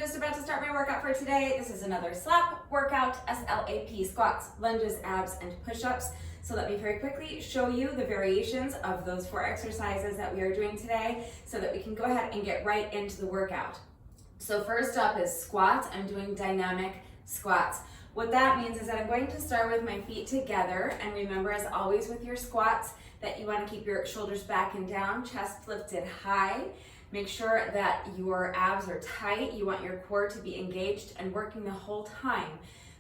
just about to start my workout for today. This is another slap workout, SLAP, squats, lunges, abs, and push-ups. So let me very quickly show you the variations of those 4 exercises that we are doing today so that we can go ahead and get right into the workout. So first up is squats. I'm doing dynamic squats. What that means is that I'm going to start with my feet together, and remember, as always with your squats, that you want to keep your shoulders back and down, chest lifted high. Make sure that your abs are tight. You want your core to be engaged and working the whole time.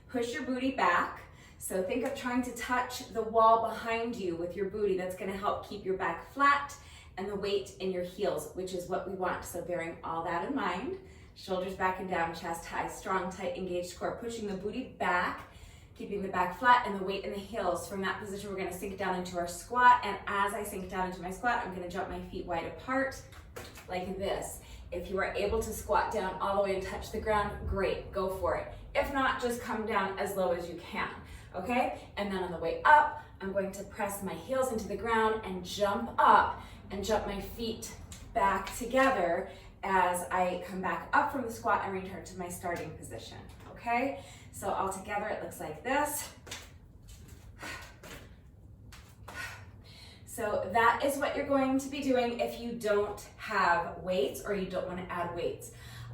Push your booty back. So think of trying to touch the wall behind you with your booty. That's going to help keep your back flat and the weight in your heels, which is what we want. So bearing all that in mind, shoulders back and down, chest high, strong, tight, engaged core, pushing the booty back, keeping the back flat and the weight in the heels. From that position, we're going to sink down into our squat. And as I sink down into my squat, I'm going to jump my feet wide apart like this. If you are able to squat down all the way and touch the ground, great, go for it. If not, just come down as low as you can, okay? And then on the way up, I'm going to press my heels into the ground and jump up and jump my feet back together as I come back up from the squat and return to my starting position, okay? So all together, it looks like this. So that is what you're going to be doing if you don't have weights or you don't want to add weights.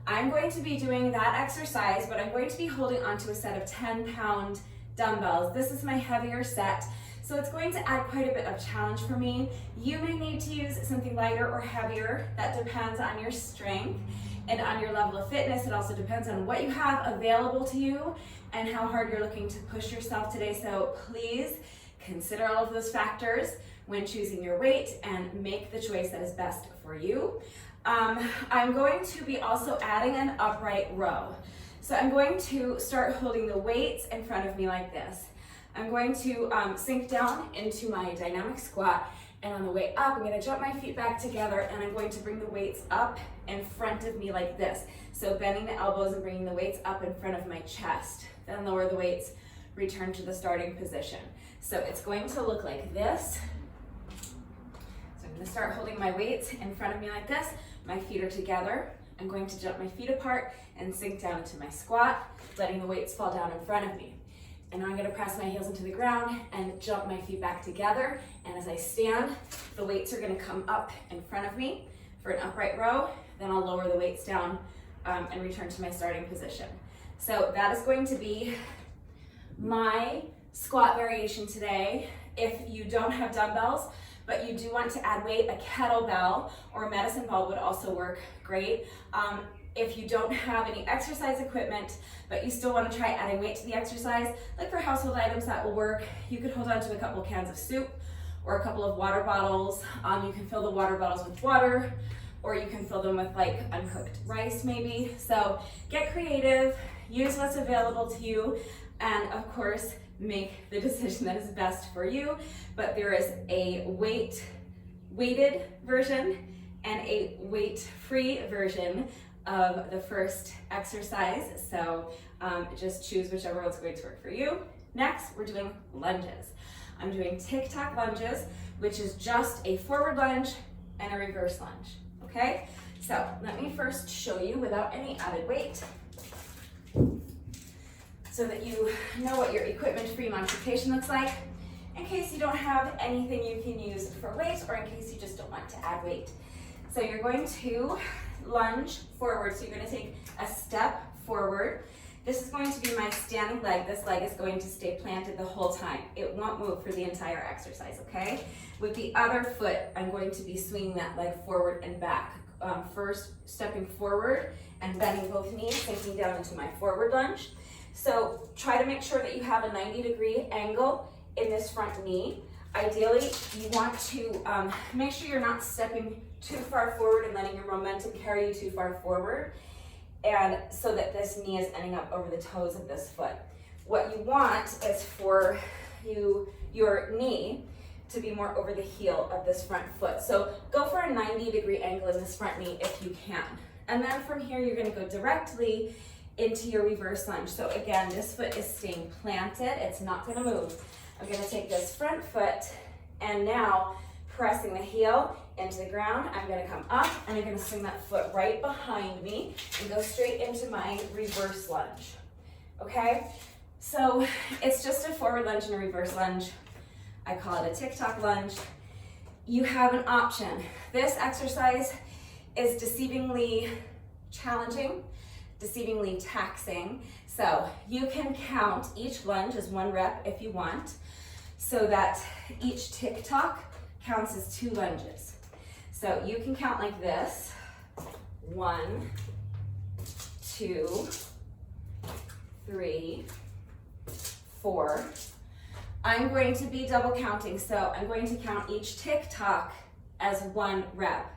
I'm going to be doing that exercise, but I'm going to be holding onto a set of 10-pound dumbbells. This is my heavier set, so it's going to add quite a bit of challenge for me. You may need to use something lighter or heavier. That depends on your strength and on your level of fitness. It also depends on what you have available to you and how hard you're looking to push yourself today. So please consider all of those factors when choosing your weight and make the choice that is best for you. I'm going to be also adding an upright row. So I'm going to start holding the weights in front of me like this. I'm going to sink down into my dynamic squat, and on the way up, I'm going to jump my feet back together, and I'm going to bring the weights up in front of me like this. So bending the elbows and bringing the weights up in front of my chest. Then lower the weights, return to the starting position. So it's going to look like this. I'm going to start holding my weights in front of me like this. My feet are together. I'm going to jump my feet apart and sink down into my squat, letting the weights fall down in front of me. And now I'm going to press my heels into the ground and jump my feet back together. And as I stand, the weights are going to come up in front of me for an upright row. Then I'll lower the weights down and return to my starting position. So that is going to be my squat variation today. If you don't have dumbbells, but you do want to add weight, a kettlebell or a medicine ball would also work great. If you don't have any exercise equipment, but you still want to try adding weight to the exercise, like for household items, that will work. You could hold on to a couple cans of soup or a couple of water bottles. You can fill the water bottles with water, or you can fill them with like uncooked rice maybe. So get creative, use what's available to you, and of course, make the decision that is best for you. But there is a weighted version and a weight-free version of the first exercise. So just choose whichever one's going to work for you. Next, we're doing lunges. I'm doing tik-tok lunges, which is just a forward lunge and a reverse lunge, okay? So let me first show you without any added weight, so that you know what your equipment-free modification looks like, in case you don't have anything you can use for weight, or in case you just don't want to add weight. So you're going to lunge forward. So you're going to take a step forward. This is going to be my standing leg. This leg is going to stay planted the whole time. It won't move for the entire exercise, okay? With the other foot, I'm going to be swinging that leg forward and back. First, stepping forward and bending both knees, sinking down into my forward lunge. So try to make sure that you have a 90-degree angle in this front knee. Ideally, you want to make sure you're not stepping too far forward and letting your momentum carry you too far forward, and so that this knee is ending up over the toes of this foot. What you want is for your knee to be more over the heel of this front foot. So go for a 90-degree angle in this front knee if you can. And then from here, you're going to go directly into your reverse lunge. So again, this foot is staying planted. It's not going to move. I'm going to take this front foot and now pressing the heel into the ground. I'm gonna come up and I'm gonna swing that foot right behind me and go straight into my reverse lunge, okay? So it's just a forward lunge and a reverse lunge. I call it a tik-tok lunge. You have an option. This exercise is deceivingly challenging, deceivingly taxing. So you can count each lunge as 1 rep if you want, so that each tik-tok counts as 2 lunges. So you can count like this: 1, 2, 3, 4. I'm going to be double counting, so I'm going to count each tik-tok as 1 rep.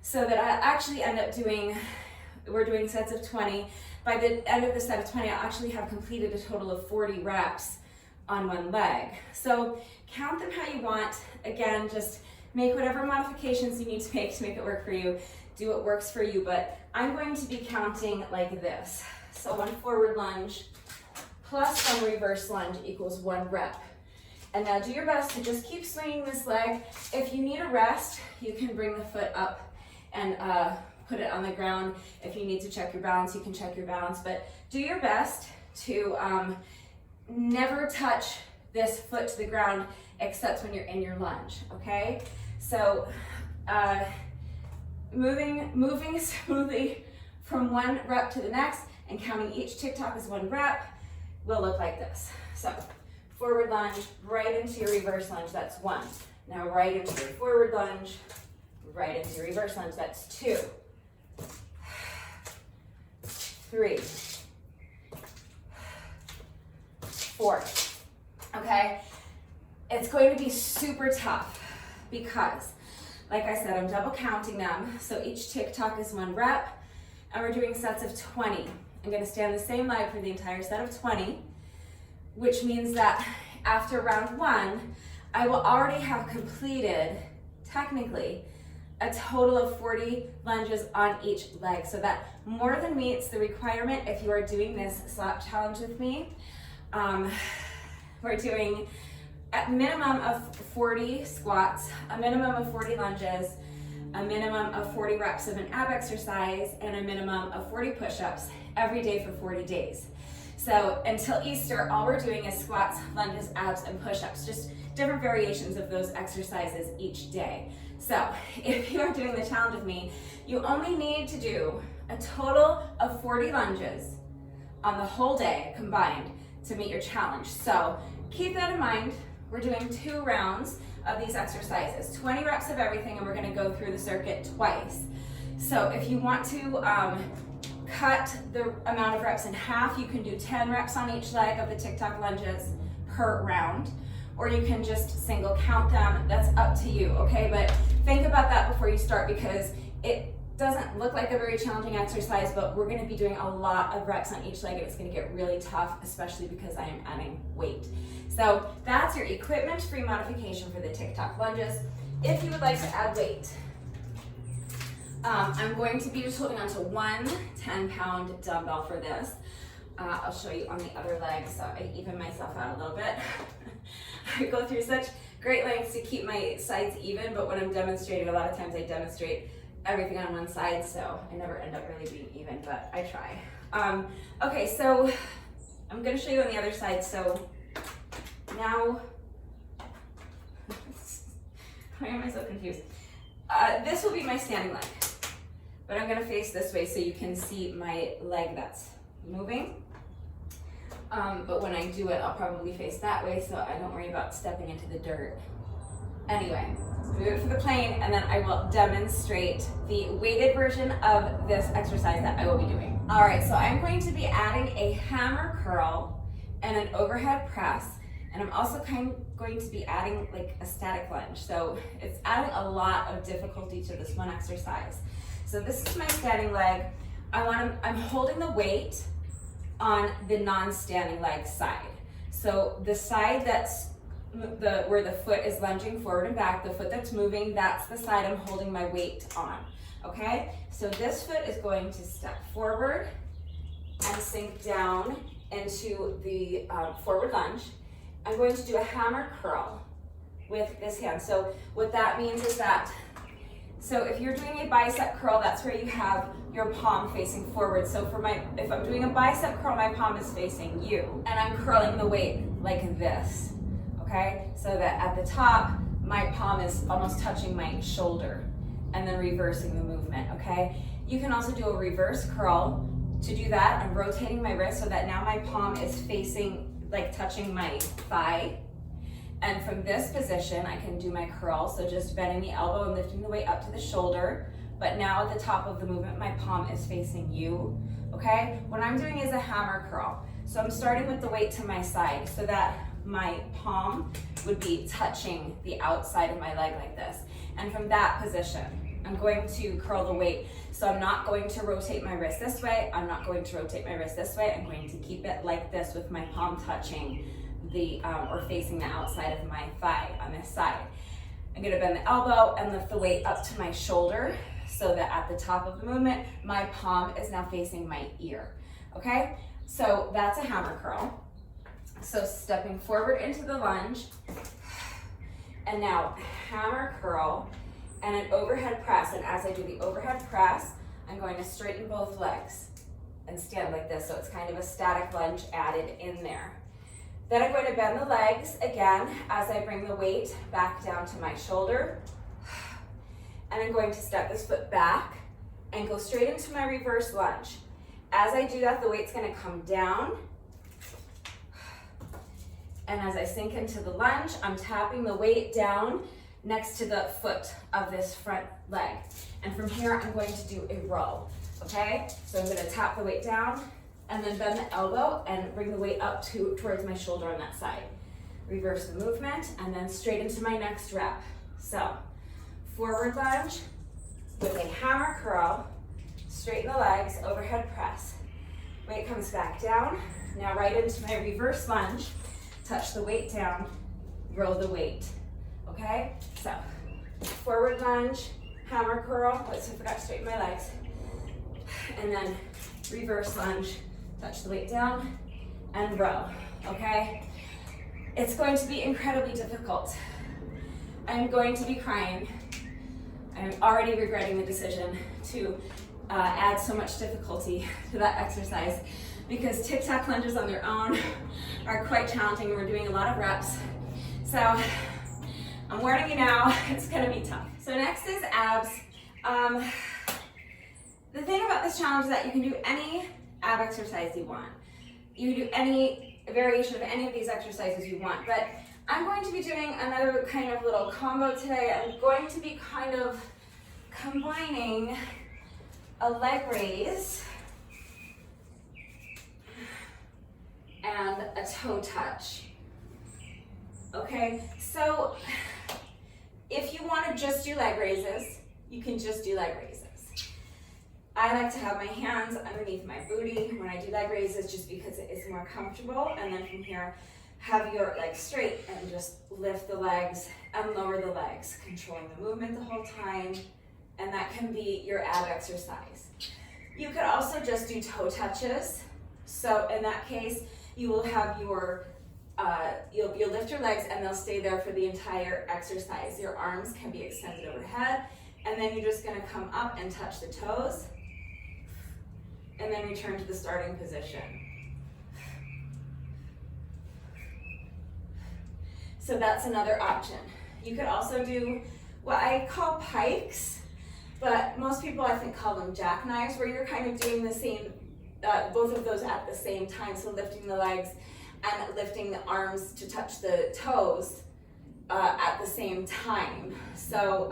So that I actually end up doing, we're doing sets of 20. By the end of the set of 20, I'll actually have completed a total of 40 reps on 1 leg. So count them how you want. Again, just make whatever modifications you need to make it work for you. Do what works for you, but I'm going to be counting like this. So 1 forward lunge plus 1 reverse lunge equals 1 rep. And now do your best to just keep swinging this leg. If you need a rest, you can bring the foot up and put it on the ground. If you need to check your balance, you can check your balance, but do your best to never touch this foot to the ground except when you're in your lunge, okay? So moving smoothly from 1 rep to the next and counting each tik-tok as 1 rep will look like this. So forward lunge, right into your reverse lunge, that's 1. Now right into your forward lunge, right into your reverse lunge, that's 2, 3, 4. Okay? It's going to be super tough because, like I said, I'm double counting them. So each tik-tok is 1 rep, and we're doing sets of 20. I'm going to stay on the same leg for the entire set of 20, which means that after round 1, I will already have completed, technically, a total of 40 lunges on each leg. So that more than meets the requirement if you are doing this slap challenge with me. We're doing a minimum of 40 squats, a minimum of 40 lunges, a minimum of 40 reps of an ab exercise, and a minimum of 40 push-ups every day for 40 days. So until Easter, all we're doing is squats, lunges, abs, and push-ups, just different variations of those exercises each day. So if you are doing the challenge with me, you only need to do a total of 40 lunges on the whole day combined to meet your challenge. So keep that in mind. We're doing 2 rounds of these exercises, 20 reps of everything, and we're gonna go through the circuit twice. So if you want to cut the amount of reps in half, you can do 10 reps on each leg of the tik-tok lunges per round, or you can just single count them. That's up to you, okay? But think about that before you start, because it doesn't look like a very challenging exercise, but we're gonna be doing a lot of reps on each leg, and it's gonna get really tough, especially because I am adding weight. So that's your equipment-free modification for the tik-tok lunges. If you would like to add weight, I'm going to be just holding on to 1 10-pound dumbbell for this. I'll show you on the other leg, so I even myself out a little bit. I go through such great lengths to keep my sides even, but when I'm demonstrating, a lot of times I demonstrate everything on one side, so I never end up really being even, but I try. Okay, so I'm gonna show you on the other side. So now, why am I so confused? This will be my standing leg, but I'm gonna face this way so you can see my leg that's moving. But when I do it, I'll probably face that way so I don't worry about stepping into the dirt. Anyway, move it for the plane, and then I will demonstrate the weighted version of this exercise that I will be doing. All right, so I'm going to be adding a hammer curl and an overhead press, and I'm also going to be adding like a static lunge. So it's adding a lot of difficulty to this one exercise. So this is my standing leg. I'm holding the weight on the non-standing leg side. So the side that's where the foot is lunging forward and back, the foot that's moving, that's the side I'm holding my weight on, okay? So this foot is going to step forward and sink down into the forward lunge. I'm going to do a hammer curl with this hand. So what that means is that So if you're doing a bicep curl, that's where you have your palm facing forward. So if I'm doing a bicep curl, my palm is facing you, and I'm curling the weight like this, okay? So that at the top, my palm is almost touching my shoulder, and then reversing the movement, okay? You can also do a reverse curl. To do that, I'm rotating my wrist so that now my palm is facing, like touching my thigh. And from this position, I can do my curl. So just bending the elbow and lifting the weight up to the shoulder. But now at the top of the movement, my palm is facing you, okay? What I'm doing is a hammer curl. So I'm starting with the weight to my side so that my palm would be touching the outside of my leg like this. And from that position, I'm going to curl the weight. So I'm not going to rotate my wrist this way. I'm not going to rotate my wrist this way. I'm going to keep it like this with my palm touching the, or facing the outside of my thigh on this side. I'm gonna bend the elbow and lift the weight up to my shoulder so that at the top of the movement, my palm is now facing my ear, okay? So that's a hammer curl. So stepping forward into the lunge, and now hammer curl, and an overhead press. And as I do the overhead press, I'm going to straighten both legs and stand like this. So it's kind of a static lunge added in there. Then I'm going to bend the legs again as I bring the weight back down to my shoulder. And I'm going to step this foot back and go straight into my reverse lunge. As I do that, the weight's going to come down. And as I sink into the lunge, I'm tapping the weight down next to the foot of this front leg. And from here, I'm going to do a row, okay? So I'm gonna tap the weight down and then bend the elbow and bring the weight up towards my shoulder on that side. Reverse the movement and then straight into my next rep. So forward lunge with a hammer curl, straighten the legs, overhead press. Weight comes back down. Now right into my reverse lunge, touch the weight down, row the weight. Okay, so forward lunge, hammer curl. Oops, I forgot to straighten my legs. And then reverse lunge, touch the weight down, and row, okay? It's going to be incredibly difficult. I'm going to be crying. I'm already regretting the decision to add so much difficulty to that exercise because tik-tok lunges on their own are quite challenging and we're doing a lot of reps. So I'm warning you now, it's gonna be tough. So next is abs. The thing about this challenge is that you can do any ab exercise you want. You can do any variation of any of these exercises you want, but I'm going to be doing another kind of little combo today. I'm going to be kind of combining a leg raise and a toe touch. Okay, so if you want to just do leg raises, you can just do leg raises. I like to have my hands underneath my booty when I do leg raises just because it is more comfortable. And then from here, have your legs straight and just lift the legs and lower the legs, controlling the movement the whole time. And that can be your ab exercise. You could also just do toe touches. So in that case, you will have your you'll lift your legs and they'll stay there for the entire exercise. Your arms can be extended overhead, and then you're just gonna come up and touch the toes, and then return to the starting position. So that's another option. You could also do what I call pikes, but most people I think call them jackknives, where you're kind of doing the same, both of those at the same time, so lifting the legs and lifting the arms to touch the toes at the same time. So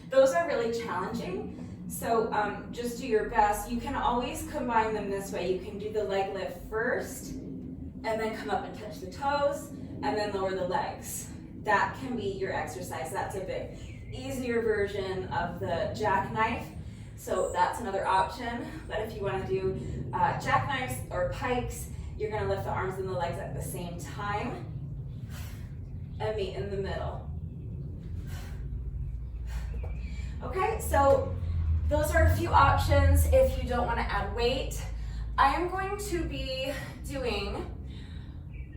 those are really challenging. So just do your best. You can always combine them this way. You can do the leg lift first, and then come up and touch the toes, and then lower the legs. That can be your exercise. That's a bit easier version of the jackknife. So that's another option. But if you want to do jackknives or pikes, you're going to lift the arms and the legs at the same time and meet in the middle. Okay, so those are a few options if you don't want to add weight. I am going to be doing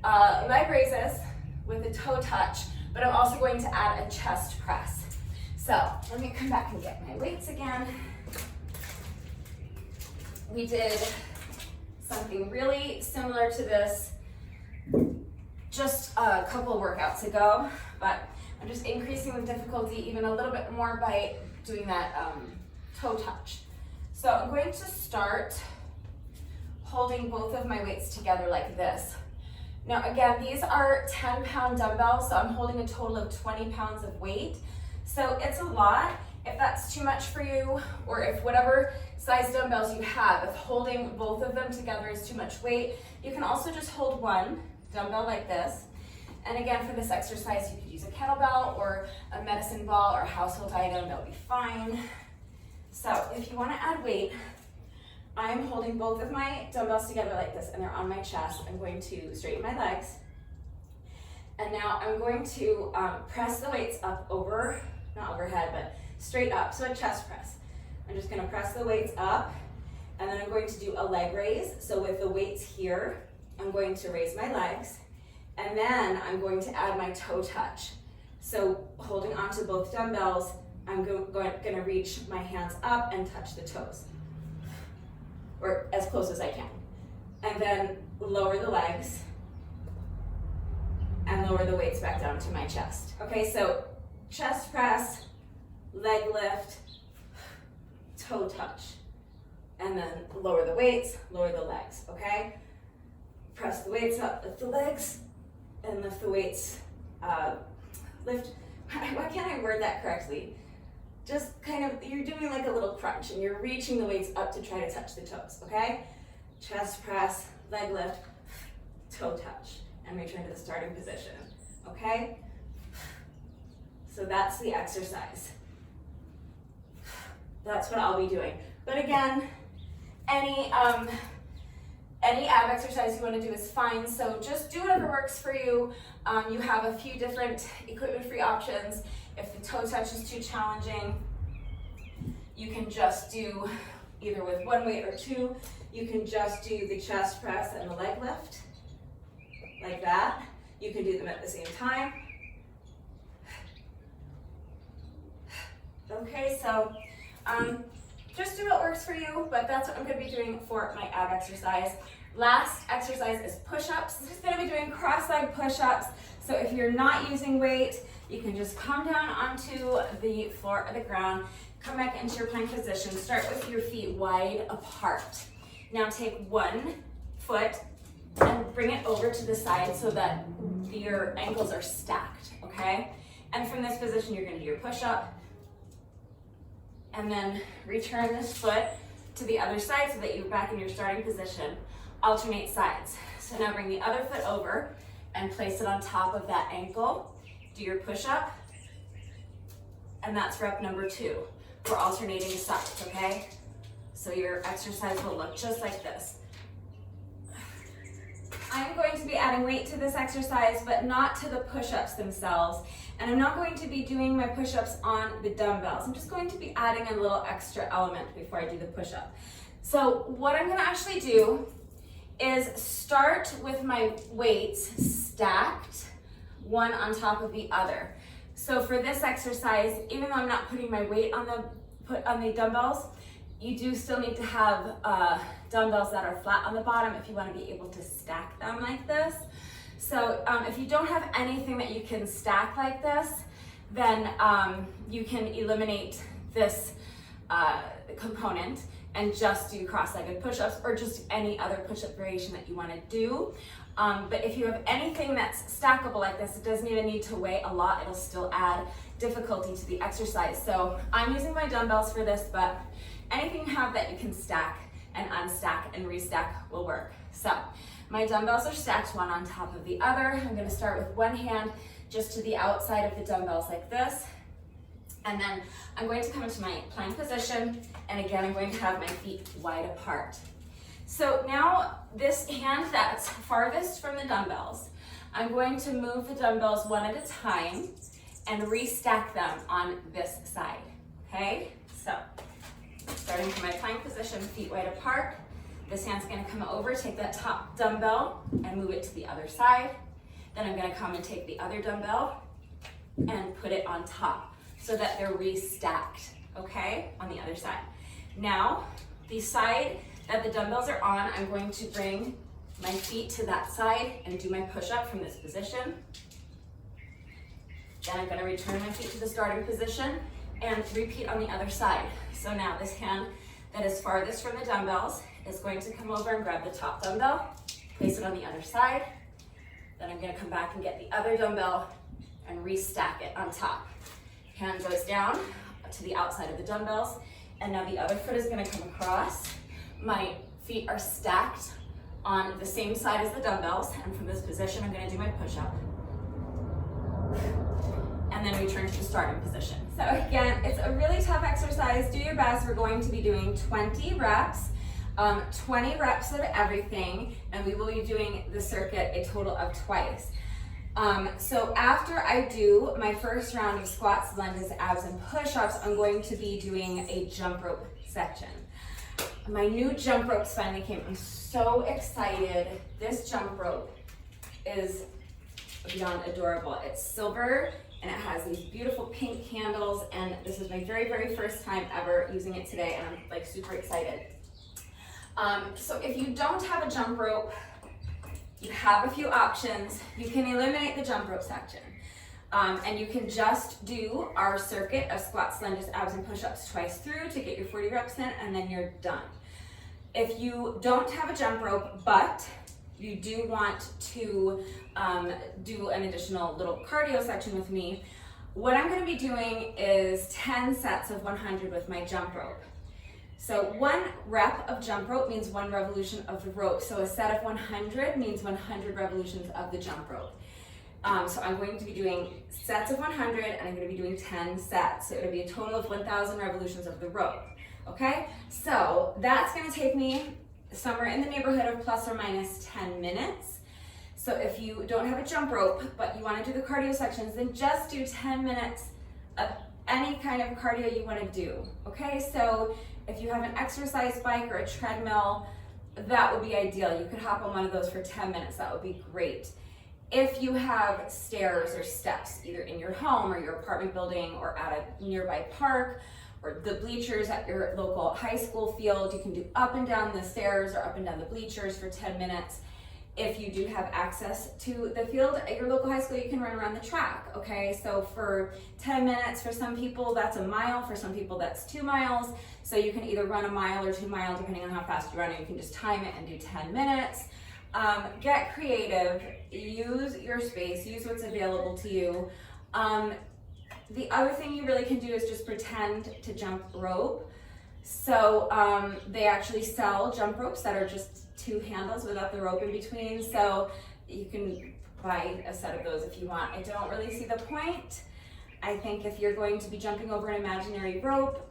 leg raises with a toe touch, but I'm also going to add a chest press. So let me come back and get my weights again. We did something really similar to this just a couple workouts ago, but I'm just increasing the difficulty even a little bit more by doing that toe touch. So I'm going to start holding both of my weights together like this. Now again, these are 10-pound dumbbells, so I'm holding a total of 20 pounds of weight. So it's a lot. If that's too much for you, or if whatever size dumbbells you have, if holding both of them together is too much weight, you can also just hold one dumbbell like this. And again, for this exercise, you could use a kettlebell or a medicine ball or a household item, that would be fine. So if you want to add weight, I'm holding both of my dumbbells together like this, and they're on my chest. I'm going to straighten my legs. And now I'm going to press the weights up over, not overhead, but straight up, so a chest press. I'm just gonna press the weights up, and then I'm going to do a leg raise. So with the weights here, I'm going to raise my legs, and then I'm going to add my toe touch. So holding onto both dumbbells, I'm gonna reach my hands up and touch the toes, or as close as I can. And then lower the legs, and lower the weights back down to my chest. Okay, so chest press, leg lift, toe touch, and then lower the weights, lower the legs, okay? Press the weights up, lift the legs, and lift the weights, lift, why can't I word that correctly? Just kind of, you're doing like a little crunch, and you're reaching the weights up to try to touch the toes, okay? Chest press, leg lift, toe touch, and return to the starting position, okay? So that's the exercise. That's what I'll be doing. But again, any ab exercise you want to do is fine. So just do whatever works for you. You have a few different equipment-free options. If the toe touch is too challenging, you can just do either with one weight or two. You can just do the chest press and the leg lift, like that. You can do them at the same time. Okay, so just do what works for you, but that's what I'm going to be doing for my ab exercise. Last exercise is push-ups. I'm just going to be doing cross-leg push-ups. So if you're not using weight, you can just come down onto the floor or the ground, come back into your plank position, start with your feet wide apart. Now take one foot and bring it over to the side so that your ankles are stacked, okay? And from this position, you're going to do your push-up, and then return this foot to the other side so that you're back in your starting position. Alternate sides. So now bring the other foot over and place it on top of that ankle. Do your push-up, and that's rep number 2. We're alternating sides, okay? So your exercise will look just like this. I'm going to be adding weight to this exercise, but not to the push-ups themselves. And I'm not going to be doing my push-ups on the dumbbells. I'm just going to be adding a little extra element before I do the push-up. So what I'm gonna actually do is start with my weights stacked, one on top of the other. So for this exercise, even though I'm not putting my weight on the dumbbells, you do still need to have dumbbells that are flat on the bottom if you want to be able to stack them like this. So if you don't have anything that you can stack like this, then you can eliminate this component and just do cross-legged push-ups or just any other push-up variation that you want to do. But if you have anything that's stackable like this, it doesn't even need to weigh a lot. It'll still add difficulty to the exercise. So I'm using my dumbbells for this, but anything you have that you can stack and unstack and restack will work. So my dumbbells are stacked one on top of the other. I'm going to start with one hand just to the outside of the dumbbells like this. And then I'm going to come into my plank position. And again, I'm going to have my feet wide apart. So now this hand that's farthest from the dumbbells, I'm going to move the dumbbells one at a time and restack them on this side, okay? So starting from my plank position, feet wide apart. This hand's gonna come over, take that top dumbbell and move it to the other side. Then I'm gonna come and take the other dumbbell and put it on top. so that they're restacked, okay, on the other side. Now, the side that the dumbbells are on, I'm going to bring my feet to that side and do my push-up from this position. Then I'm gonna return my feet to the starting position and repeat on the other side. So now this hand that is farthest from the dumbbells is going to come over and grab the top dumbbell, place it on the other side. Then I'm gonna come back and get the other dumbbell and restack it on top. Hand goes down to the outside of the dumbbells, and now the other foot is gonna come across. My feet are stacked on the same side as the dumbbells, and from this position I'm gonna do my push-up. And then return to the starting position. So again, it's a really tough exercise. Do your best. We're going to be doing 20 reps, 20 reps of everything, and we will be doing the circuit a total of twice. So after I do my first round of squats, lunges, abs, and push-ups, I'm going to be doing a jump rope section. My new jump ropes finally came. I'm so excited. This jump rope is beyond adorable. It's silver and it has these beautiful pink handles, and this is my very, very first time ever using it today, and I'm like super excited. So if you don't have a jump rope, you have a few options. You can eliminate the jump rope section. And you can just do our circuit of squats, lunges, abs, and push-ups twice through to get your 40 reps in, and then you're done. If you don't have a jump rope, but you do want to do an additional little cardio section with me, what I'm gonna be doing is 10 sets of 100 with my jump rope. So 1 rep of jump rope means 1 revolution of the rope. So a set of 100 means 100 revolutions of the jump rope. So I'm going to be doing sets of 100, and I'm going to be doing 10 sets. So it'll be a total of 1,000 revolutions of the rope. Okay? So that's going to take me somewhere in the neighborhood of plus or minus 10 minutes. So if you don't have a jump rope, but you want to do the cardio sections, then just do 10 minutes of any kind of cardio you want to do. Okay? So if you have an exercise bike or a treadmill, that would be ideal. You could hop on one of those for 10 minutes. That would be great. If you have stairs or steps, either in your home or your apartment building or at a nearby park or the bleachers at your local high school field, you can do up and down the stairs or up and down the bleachers for 10 minutes. If you do have access to the field at your local high school, you can run around the track, okay? So for 10 minutes, for some people that's a mile, for some people that's 2 miles. So you can either run a mile or 2 miles depending on how fast you run, or you can just time it and do 10 minutes. Get creative, use your space, use what's available to you. The other thing you really can do is just pretend to jump rope. So they actually sell jump ropes that are just 2 handles without the rope in between. So you can buy a set of those if you want. I don't really see the point. I think if you're going to be jumping over an imaginary rope,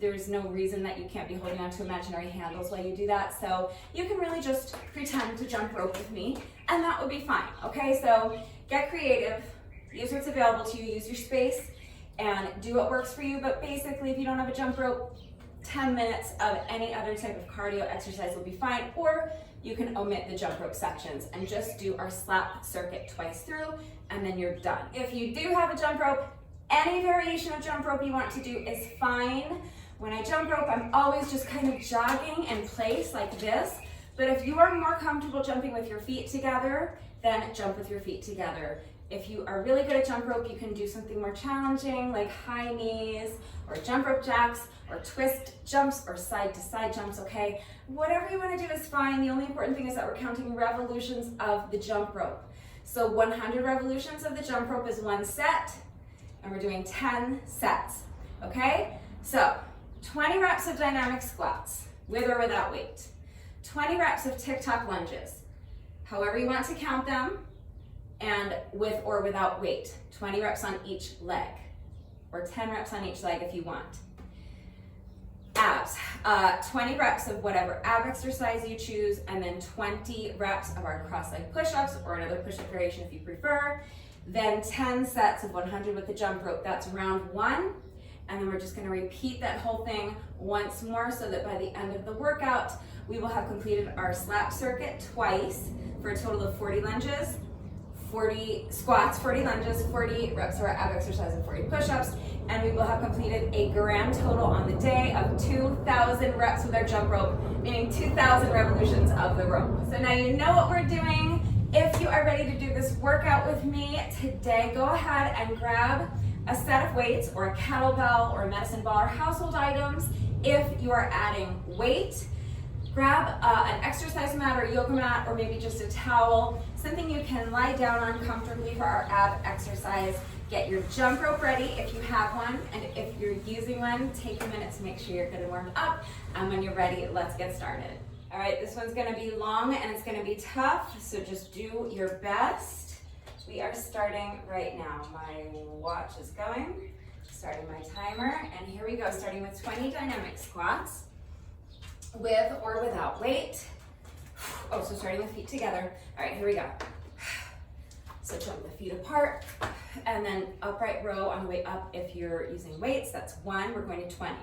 there's no reason that you can't be holding onto imaginary handles while you do that. So you can really just pretend to jump rope with me, and that would be fine, okay? So get creative, use what's available to you, use your space, and do what works for you. But basically, if you don't have a jump rope, 10 minutes of any other type of cardio exercise will be fine, or you can omit the jump rope sections and just do our slap circuit twice through, and then you're done. If you do have a jump rope, any variation of jump rope you want to do is fine. When I jump rope, I'm always just kind of jogging in place like this. But if you are more comfortable jumping with your feet together, then jump with your feet together. If you are really good at jump rope, you can do something more challenging like high knees or jump rope jacks or twist jumps or side to side jumps, okay? Whatever you want to do is fine. The only important thing is that we're counting revolutions of the jump rope. So 100 revolutions of the jump rope is 1 set, and we're doing 10 sets, okay? So 20 reps of dynamic squats, with or without weight. 20 reps of tik-tok lunges, however you want to count them, and with or without weight. 20 reps on each leg, or 10 reps on each leg if you want. Abs, 20 reps of whatever ab exercise you choose, and then 20 reps of our cross-leg push-ups, or another push-up variation if you prefer. Then 10 sets of 100 with the jump rope. That's round 1. And then we're just gonna repeat that whole thing once more so that by the end of the workout, we will have completed our slap circuit twice for a total of 40 lunges, 40 squats, 40 lunges, 40 reps of our ab exercise, and 40 push-ups, and we will have completed a grand total on the day of 2,000 reps with our jump rope, meaning 2,000 revolutions of the rope. So now you know what we're doing. If you are ready to do this workout with me today, go ahead and grab a set of weights or a kettlebell or a medicine ball or household items. If you are adding weight, grab an exercise mat or yoga mat or maybe just a towel, something you can lie down on comfortably for our ab exercise. Get your jump rope ready if you have one, and if you're using one, take a minute to make sure you're good and warmed up, and when you're ready, let's get started. All right, this one's gonna be long and it's gonna be tough, so just do your best. We are starting right now. My watch is going, starting my timer, and here we go, starting with 20 dynamic squats, with or without weight. Oh, so starting with feet together. All right, here we go. So jump the feet apart, and then upright row on the way up if you're using weights. That's 1, we're going to 20.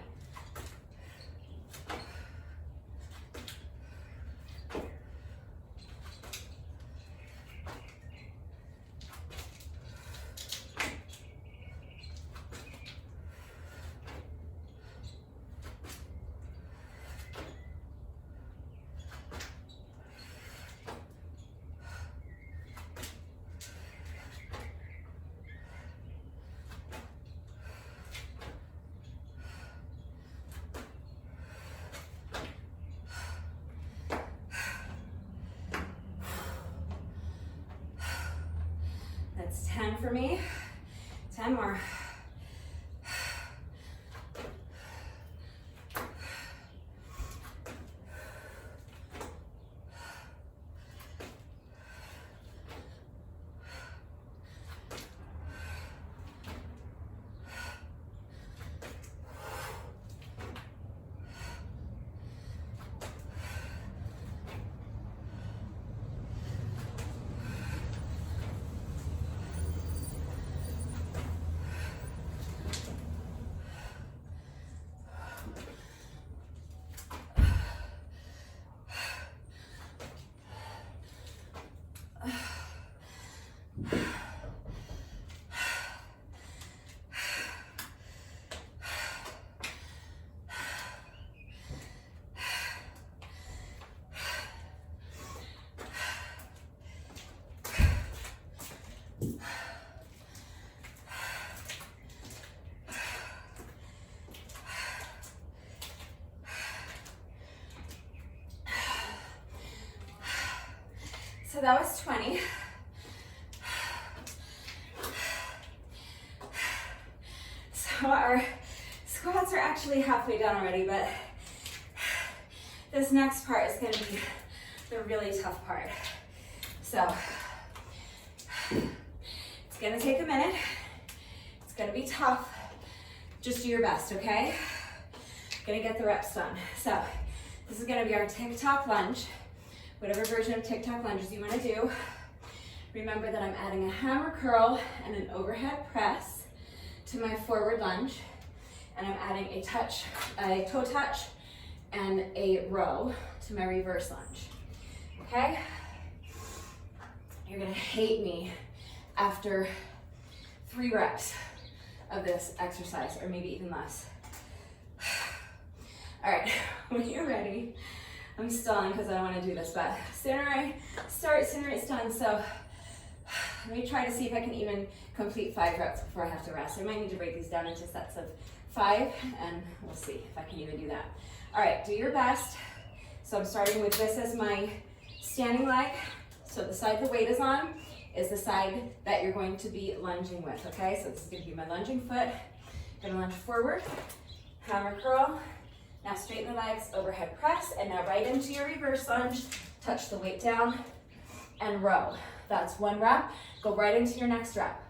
That's 10 for me. 10 more. So that was 20. So our squats are actually halfway done already, but this next part is going to be the really tough part. So it's going to take a minute. It's going to be tough. Just do your best, okay? Going to get the reps done. So this is going to be our tik-tok lunge. Whatever version of tik-tok lunges you want to do. Remember that I'm adding a hammer curl and an overhead press to my forward lunge, and I'm adding a toe touch and a row to my reverse lunge. Okay? You're gonna hate me after 3 reps of this exercise, or maybe even less. All right, when you're ready, I'm stalling because I don't want to do this, but sooner I start, sooner it's done. So let me try to see if I can even complete 5 reps before I have to rest. I might need to break these down into sets of 5, and we'll see if I can even do that. All right, do your best. So I'm starting with this as my standing leg. So the side the weight is on is the side that you're going to be lunging with, okay? So this is going to be my lunging foot. Gonna lunge forward, hammer curl. Now straighten the legs, overhead press, and now right into your reverse lunge. Touch the weight down and row. That's 1 rep. Go right into your next rep.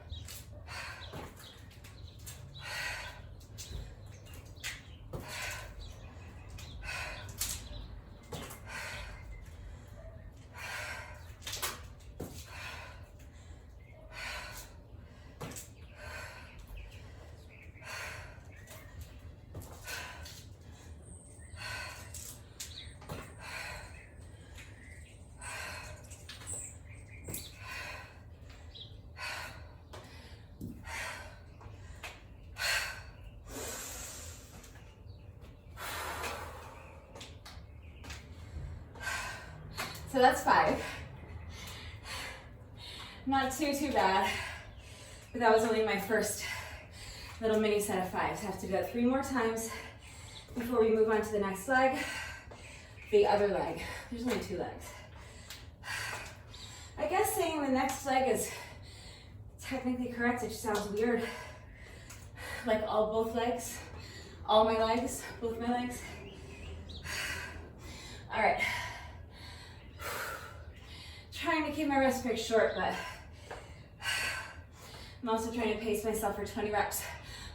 So that's 5. Not too bad, but that was only my first little mini set of 5s. Have to do that 3 more times before we move on to the next leg, the other leg. There's only 2 legs. I guess saying the next leg is technically correct, it just sounds weird. Like both legs, all my legs, both my legs. All right. Trying to keep my rest break short, but I'm also trying to pace myself for 20 reps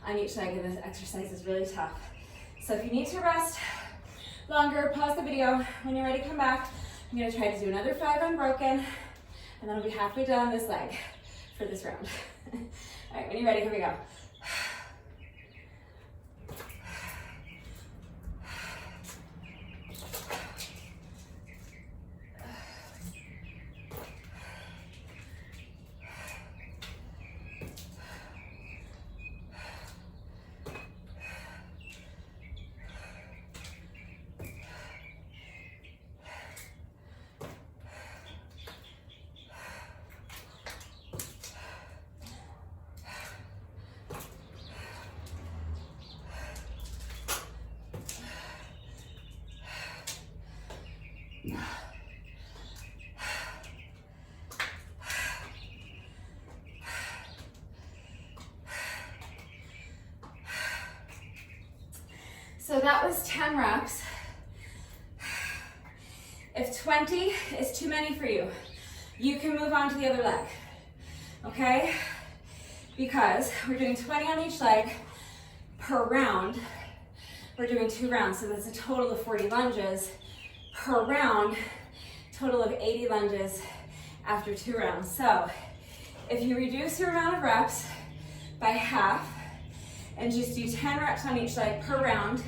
on each leg, and this exercise is really tough. So if you need to rest longer, pause the video. When you're ready, come back. I'm gonna try to do another 5 unbroken, and then I'll be halfway down this leg for this round. All right, when you're ready, here we go. So that was 10 reps. If 20 is too many for you, you can move on to the other leg, okay? Because we're doing 20 on each leg per round. We're doing 2 rounds, so that's a total of 40 lunges per round, total of 80 lunges after 2 rounds. So if you reduce your amount of reps by half and just do 10 reps on each leg per round,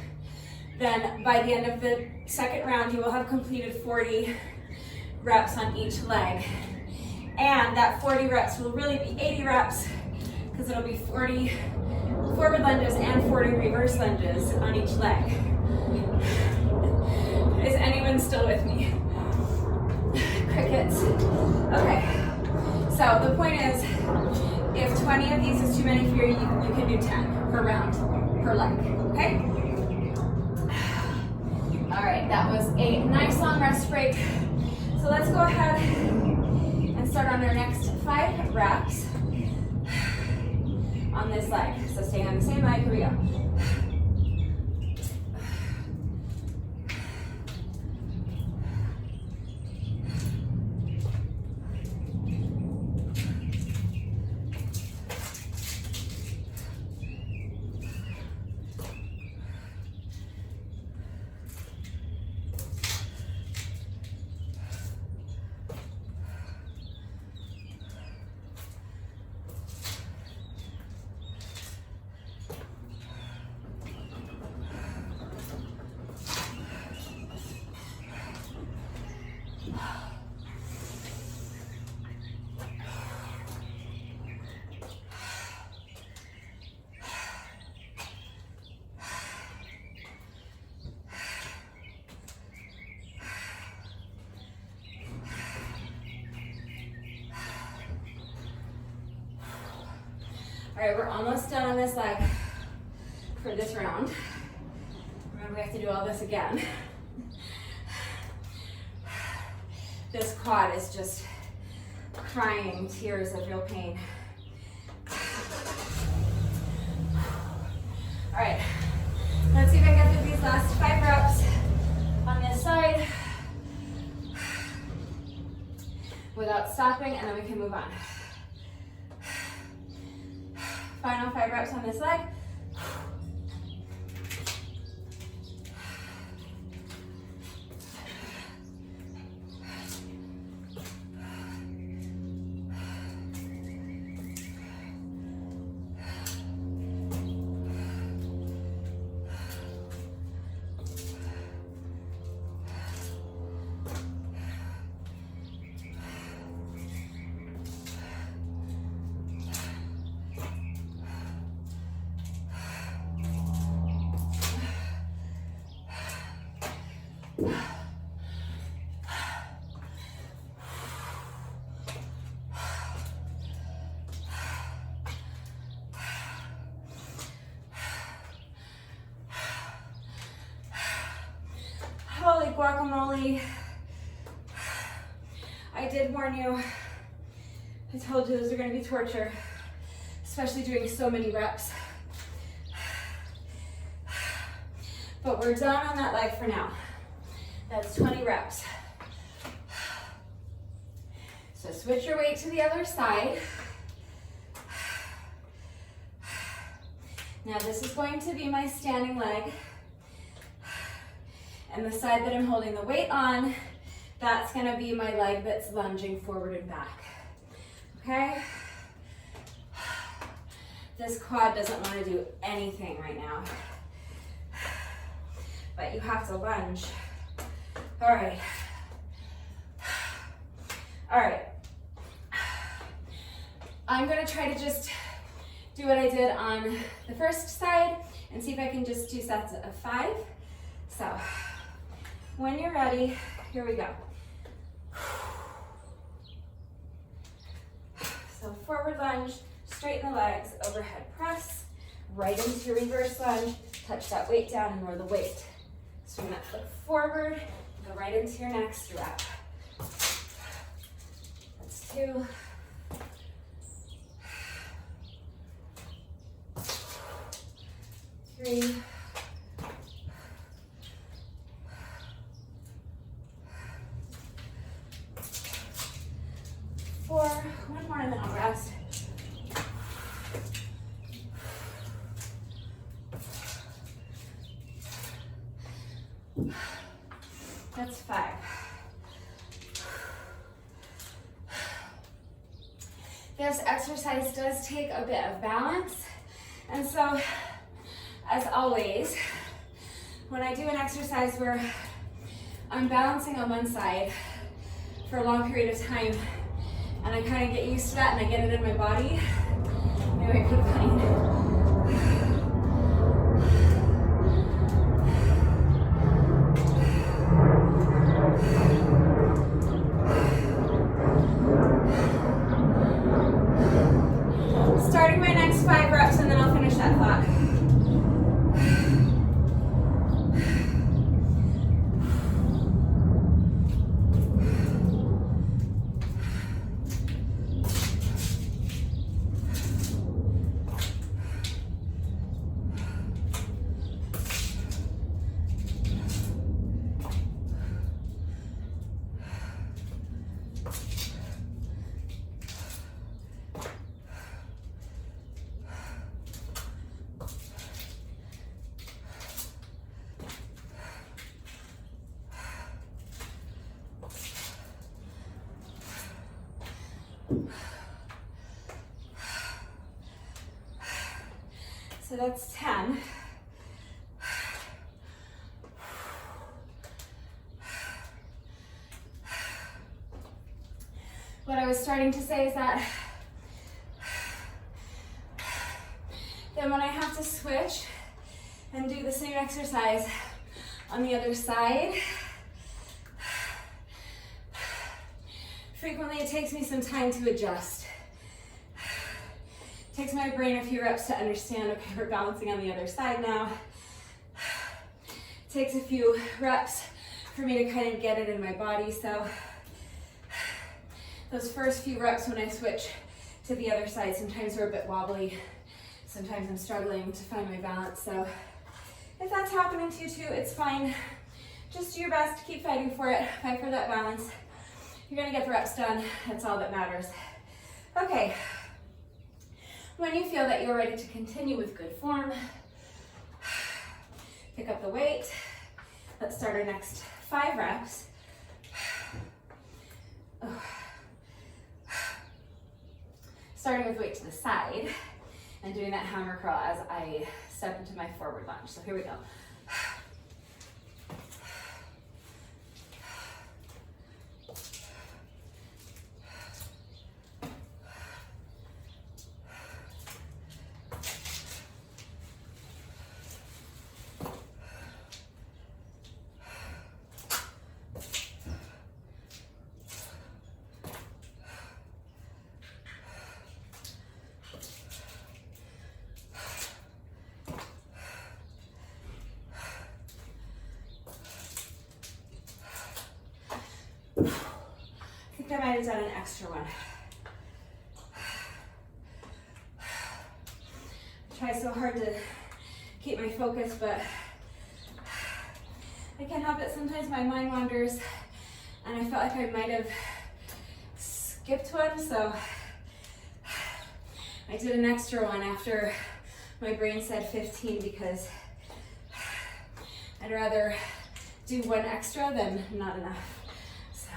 then by the end of the second round, you will have completed 40 reps on each leg. And that 40 reps will really be 80 reps because it'll be 40 forward lunges and 40 reverse lunges on each leg. Is anyone still with me? Crickets. Okay, so the point is, if 20 of these is too many for you, you can do 10 per round, per leg, okay? All right, that was a nice long rest break. So let's go ahead and start on our next 5 reps on this leg. So staying on the same leg, here we go. All right, we're almost done on this leg for this round. Remember, we have to do all this again. This quad is just crying tears of real pain. All right, let's see if I can get through these last 5 reps on this side without stopping, and then we can move on. Final 5 reps on this leg. guacamole. I did warn you. I told you those are going to be torture, especially doing so many reps. But we're done on that leg for now. That's 20 reps. So switch your weight to the other side. Now this is going to be my standing leg. And the side that I'm holding the weight on, that's gonna be my leg that's lunging forward and back. Okay? This quad doesn't wanna do anything right now. But you have to lunge. All right. All right. I'm gonna try to just do what I did on the first side and see if I can just do sets of 5. So, when you're ready, here we go. So forward lunge, straighten the legs, overhead press, right into your reverse lunge, touch that weight down and roll the weight. Swing that foot forward, go right into your next rep. That's 2. 3. 4. One more and then I'll rest. That's 5. This exercise does take a bit of balance, and so as always, when I do an exercise where I'm balancing on one side for a long period of time and I kind of get used to that and I get it in my body, maybe I could find starting my next 5 reps and then I'll finish that thought. So that's 10. What I was starting to say is that then when I have to switch and do the same exercise on the other side, frequently it takes me some time to adjust. It takes my brain a few reps to understand, okay, we're balancing on the other side now. It takes a few reps for me to kind of get it in my body. So those first few reps when I switch to the other side sometimes are a bit wobbly. Sometimes I'm struggling to find my balance. So if that's happening to you too, it's fine. Just do your best, keep fighting for it, fight for that balance. You're gonna get the reps done, that's all that matters. Okay. When you feel that you're ready to continue with good form, pick up the weight. Let's start our next 5 reps. Starting with weight to the side and doing that hammer curl as I step into my forward lunge. So here we go. I might have done an extra one. I try so hard to keep my focus, but I can't help it. Sometimes my mind wanders, and I felt like I might have skipped one, so I did an extra one after my brain said 15 because I'd rather do one extra than not enough. So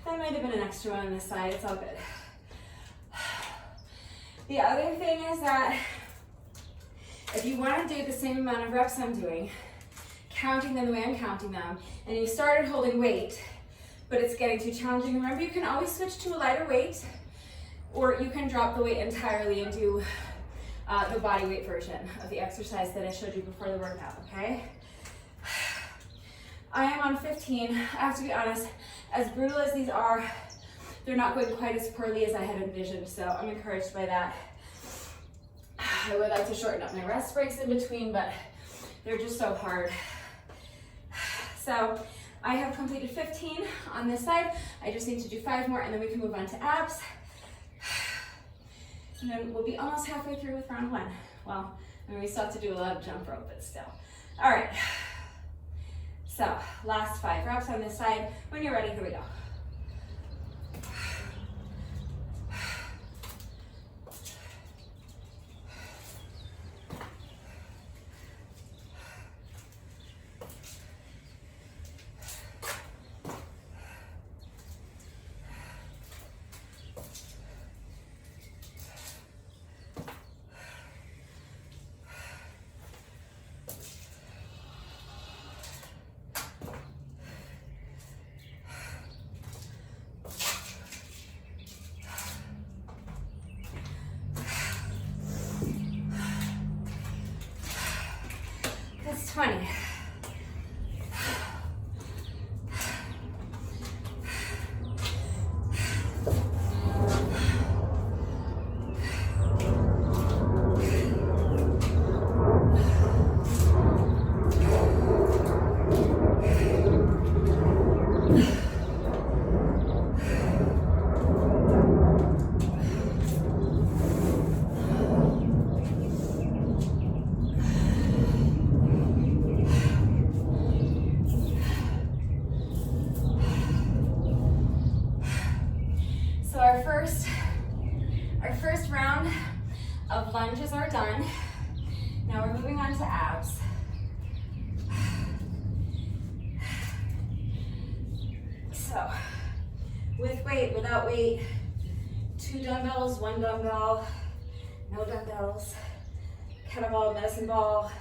that might have been an extra one on this side. It's all good. The other thing is that if you want to do the same amount of reps I'm doing, counting them the way I'm counting them, and you started holding weight, but it's getting too challenging, remember you can always switch to a lighter weight, or you can drop the weight entirely and do the body weight version of the exercise that I showed you before the workout, okay? I am on 15. I have to be honest, as brutal as these are, they're not going quite as poorly as I had envisioned, so I'm encouraged by that. I would like to shorten up my rest breaks in between, but they're just so hard. So I have completed 15 on this side. I just need to do 5 more, and then we can move on to abs. And then we'll be almost halfway through with round 1. Well, I mean, we still have to do a lot of jump rope, but still. All right. So last 5 reps on this side. When you're ready, here we go. That's 20. Our first round of lunges are done. Now we're moving on to abs. So, with weight, without weight, 2 dumbbells, 1 dumbbell, no dumbbells, kettlebell, medicine ball,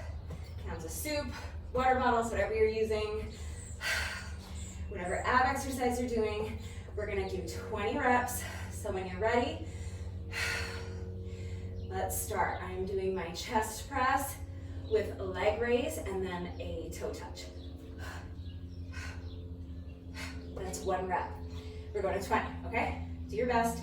cans of soup, water bottles, whatever you're using. Whatever ab exercise you're doing, we're gonna do 20 reps. So when you're ready, let's start. I'm doing my chest press with a leg raise and then a toe touch. That's 1 rep. We're going to 20, okay? Do your best.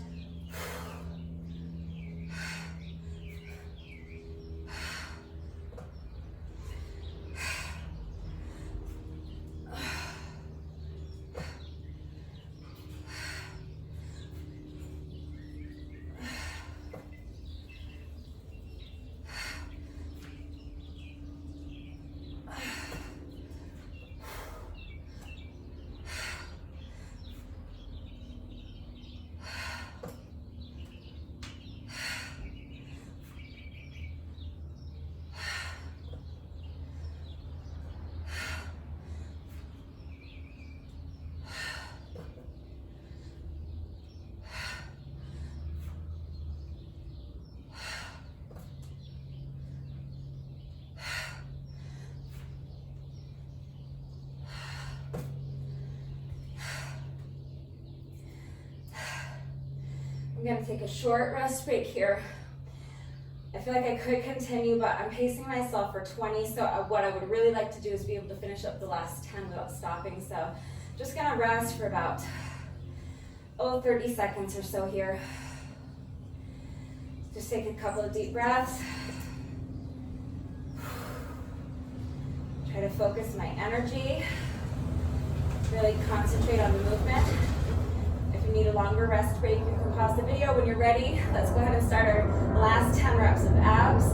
I'm gonna take a short rest break here. I feel like I could continue, but I'm pacing myself for 20, so what I would really like to do is be able to finish up the last 10 without stopping. So just gonna rest for about, 30 seconds or so here. Just take a couple of deep breaths. Try to focus my energy. Really concentrate on the movement. If you need a longer rest break, you can pause the video when you're ready. Let's go ahead and start our last 10 reps of abs.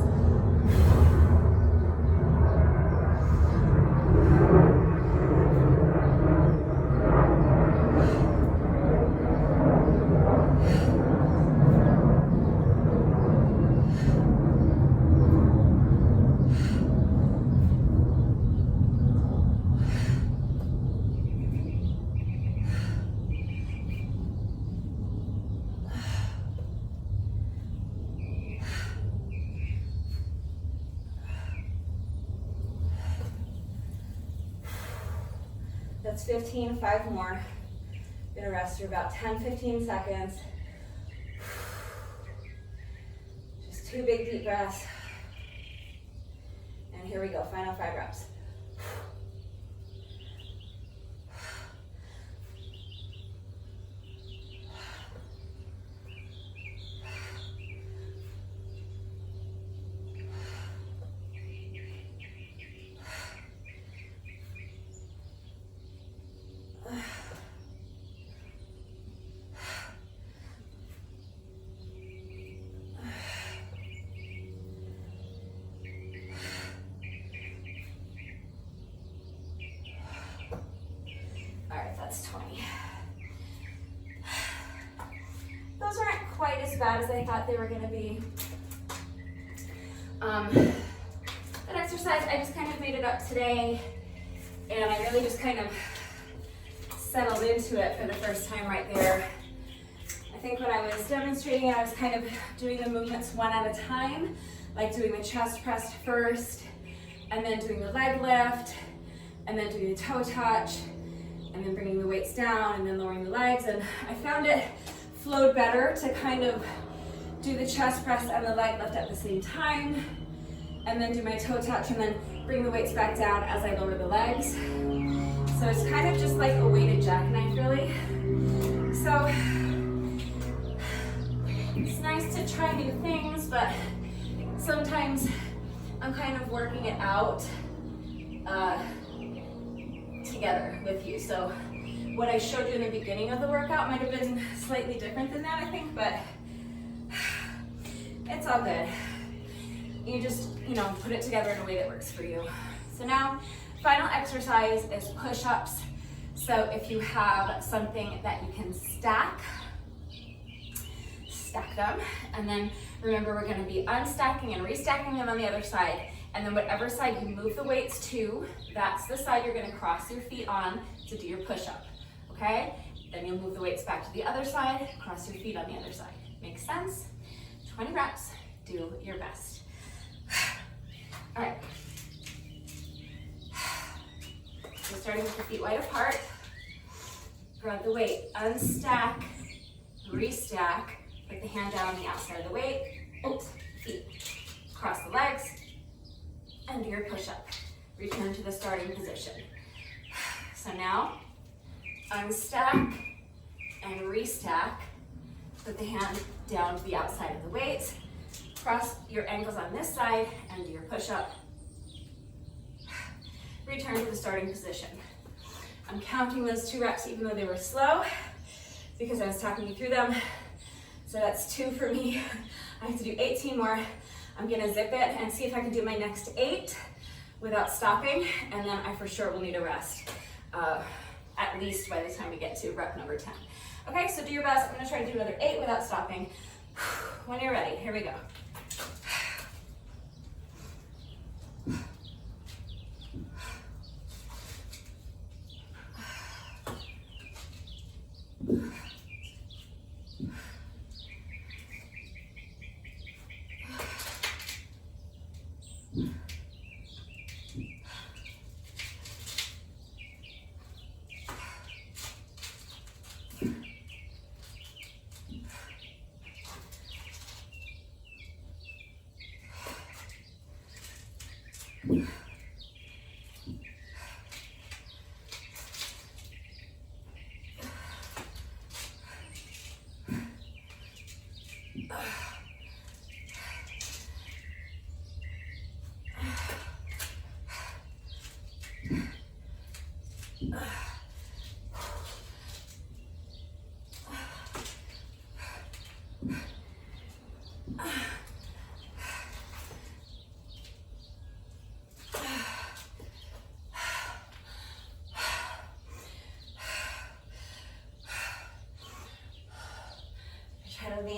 That's 15, 5 more. Gonna rest for about 10, 15 seconds. Just 2 big deep breaths. And here we go, final 5 reps. That's 20. Those aren't quite as bad as I thought they were going to be. That exercise, I just kind of made it up today, and I really just kind of settled into it for the first time right there. I think when I was demonstrating it, I was kind of doing the movements one at a time, like doing the chest press first, and then doing the leg lift, and then doing the toe touch, and then bringing the weights down and then lowering the legs. And I found it flowed better to kind of do the chest press and the leg lift at the same time, and then do my toe touch and then bring the weights back down as I lower the legs. So it's kind of just like a weighted jackknife really. So it's nice to try new things, but sometimes I'm kind of working it out together with you. So what I showed you in the beginning of the workout might have been slightly different than that, I think, but it's all good. You just, put it together in a way that works for you. So now, final exercise is push-ups. So if you have something that you can stack them, and then remember we're going to be unstacking and restacking them on the other side. And then whatever side you move the weights to, that's the side you're going to cross your feet on to do your push-up, okay? Then you'll move the weights back to the other side, cross your feet on the other side. Makes sense? 20 reps, do your best. All right. So starting with your feet wide apart, grab the weight, unstack, restack, put the hand down on the outside of the weight, feet, cross the legs, and do your push-up. Return to the starting position. So now, unstack and restack. Put the hand down to the outside of the weight. Cross your ankles on this side and do your push-up. Return to the starting position. I'm counting those 2 reps even though they were slow because I was talking you through them. So that's 2 for me. I have to do 18 more. I'm gonna zip it and see if I can do my next 8 without stopping, and then I for sure will need a rest, at least by the time we get to rep number 10. Okay, so do your best. I'm gonna try to do another 8 without stopping. When you're ready, here we go.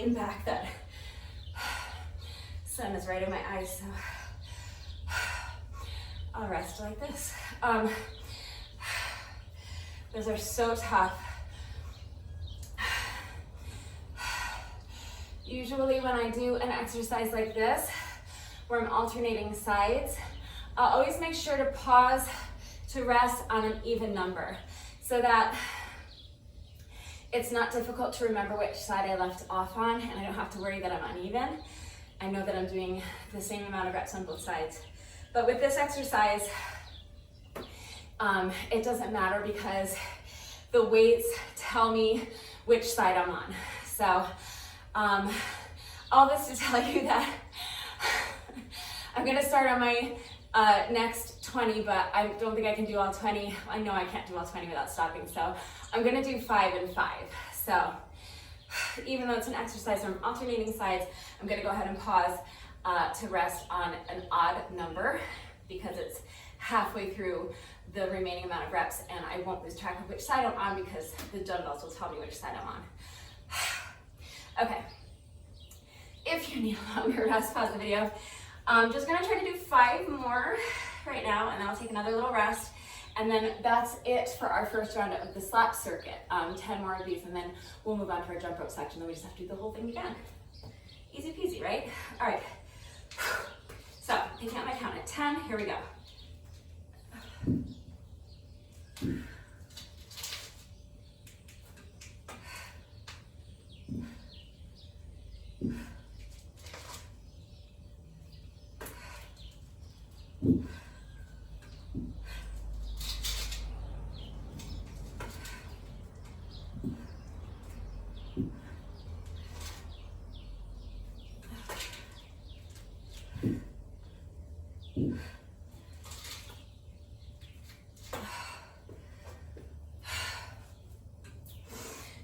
lean back. That sun is right in my eyes, so I'll rest like this. Those are so tough. Usually when I do an exercise like this, where I'm alternating sides, I'll always make sure to pause to rest on an even number so that it's not difficult to remember which side I left off on, and I don't have to worry that I'm uneven. I know that I'm doing the same amount of reps on both sides. But with this exercise, it doesn't matter because the weights tell me which side I'm on. So all this to tell you that I'm gonna start on my next 20, but I don't think I can do all 20. I know I can't do all 20 without stopping, so I'm gonna do 5 and 5. So even though it's an exercise where I'm alternating sides, I'm gonna go ahead and pause to rest on an odd number because it's halfway through the remaining amount of reps, and I won't lose track of which side I'm on because the dumbbells will tell me which side I'm on. Okay, if you need a longer rest, pause the video. I'm just gonna try to do 5 more right now, and then I'll take another little rest, and then that's it for our first round of the slap circuit. 10 more of these, and then we'll move on to our jump rope section, then we just have to do the whole thing again. Easy peasy, right? All right, so picking up my count at 10, here we go.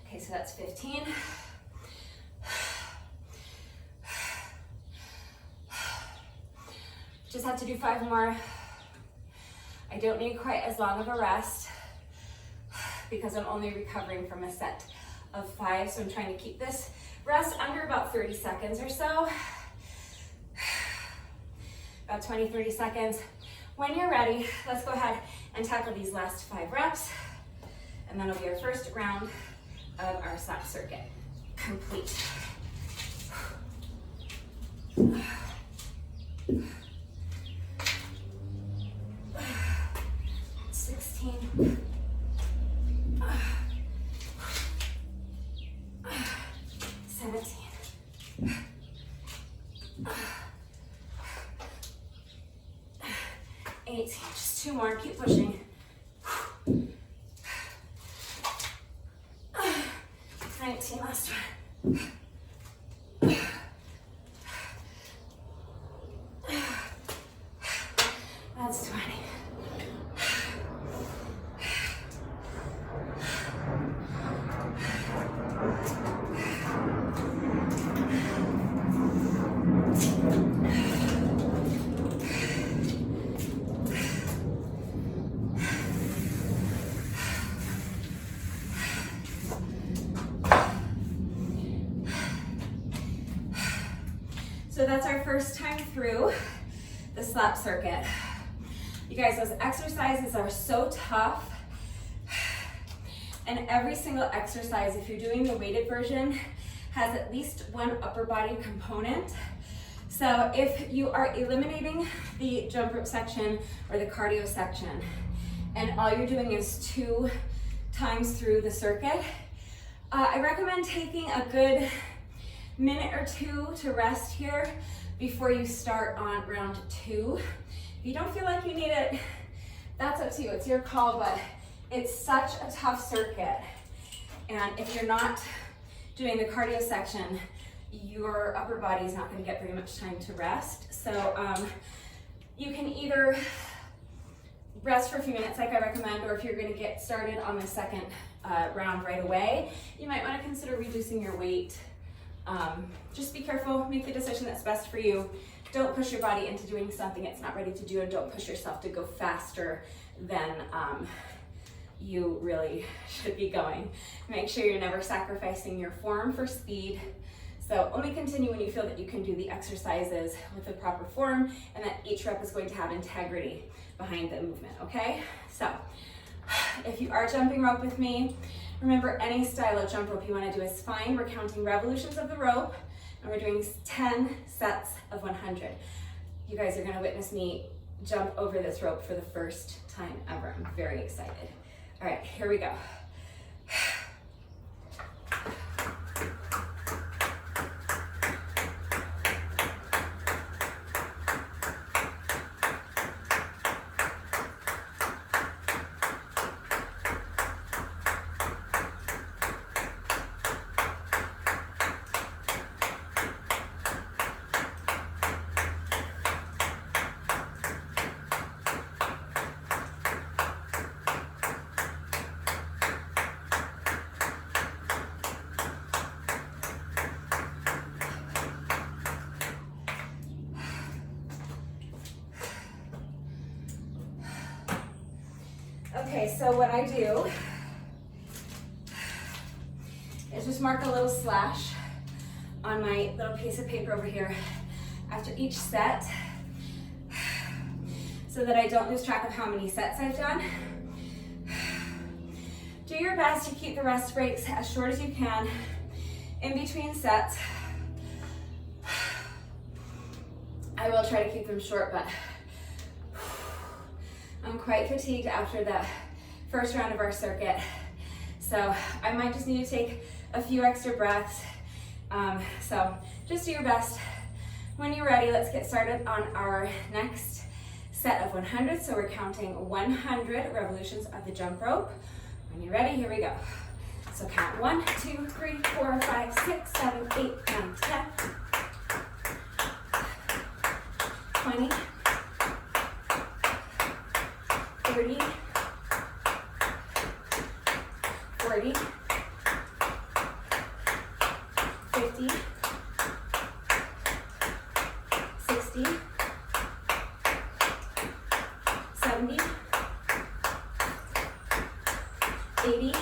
Okay, so that's 15. Just have to do 5 more. I don't need quite as long of a rest because I'm only recovering from a set of 5, so I'm trying to keep this rest under about 30 seconds or so. About 20, 30 seconds. When you're ready, let's go ahead and tackle these last 5 reps, and that'll be our first round of our slap circuit complete. 16. 17. 18, just 2 more, keep pushing. 19, last one. That's 20. So that's our first time through the slap circuit. You guys, those exercises are so tough. And every single exercise, if you're doing the weighted version, has at least one upper body component. So if you are eliminating the jump rope section or the cardio section, and all you're doing is 2 times through the circuit, I recommend taking a good minute or 2 to rest here before you start on round 2. If you don't feel like you need it, that's up to you, it's your call, but it's such a tough circuit. And if you're not doing the cardio section, your upper body is not gonna get very much time to rest. So you can either rest for a few minutes like I recommend, or if you're gonna get started on the second round right away, you might wanna consider reducing your weight. Just be careful, make the decision that's best for you. Don't push your body into doing something it's not ready to do, and don't push yourself to go faster than you really should be going. Make sure you're never sacrificing your form for speed. So only continue when you feel that you can do the exercises with the proper form and that each rep is going to have integrity behind the movement, okay? So if you are jumping rope with me, remember any style of jump rope you want to do is fine. We're counting revolutions of the rope and we're doing 10 sets of 100. You guys are going to witness me jump over this rope for the first time ever. I'm very excited. All right, here we go. Okay, so what I do is just mark a little slash on my little piece of paper over here after each set so that I don't lose track of how many sets I've done. Do your best to keep the rest breaks as short as you can in between sets. I will try to keep them short, but I'm quite fatigued after the first round of our circuit. So I might just need to take a few extra breaths. So just do your best. When you're ready, let's get started on our next set of 100. So we're counting 100 revolutions of the jump rope. When you're ready, here we go. So count 1, 2, 3, 4, 5, 6, 7, 8, 9, 10, 20, 30, 40, 50, 60, 70, 80,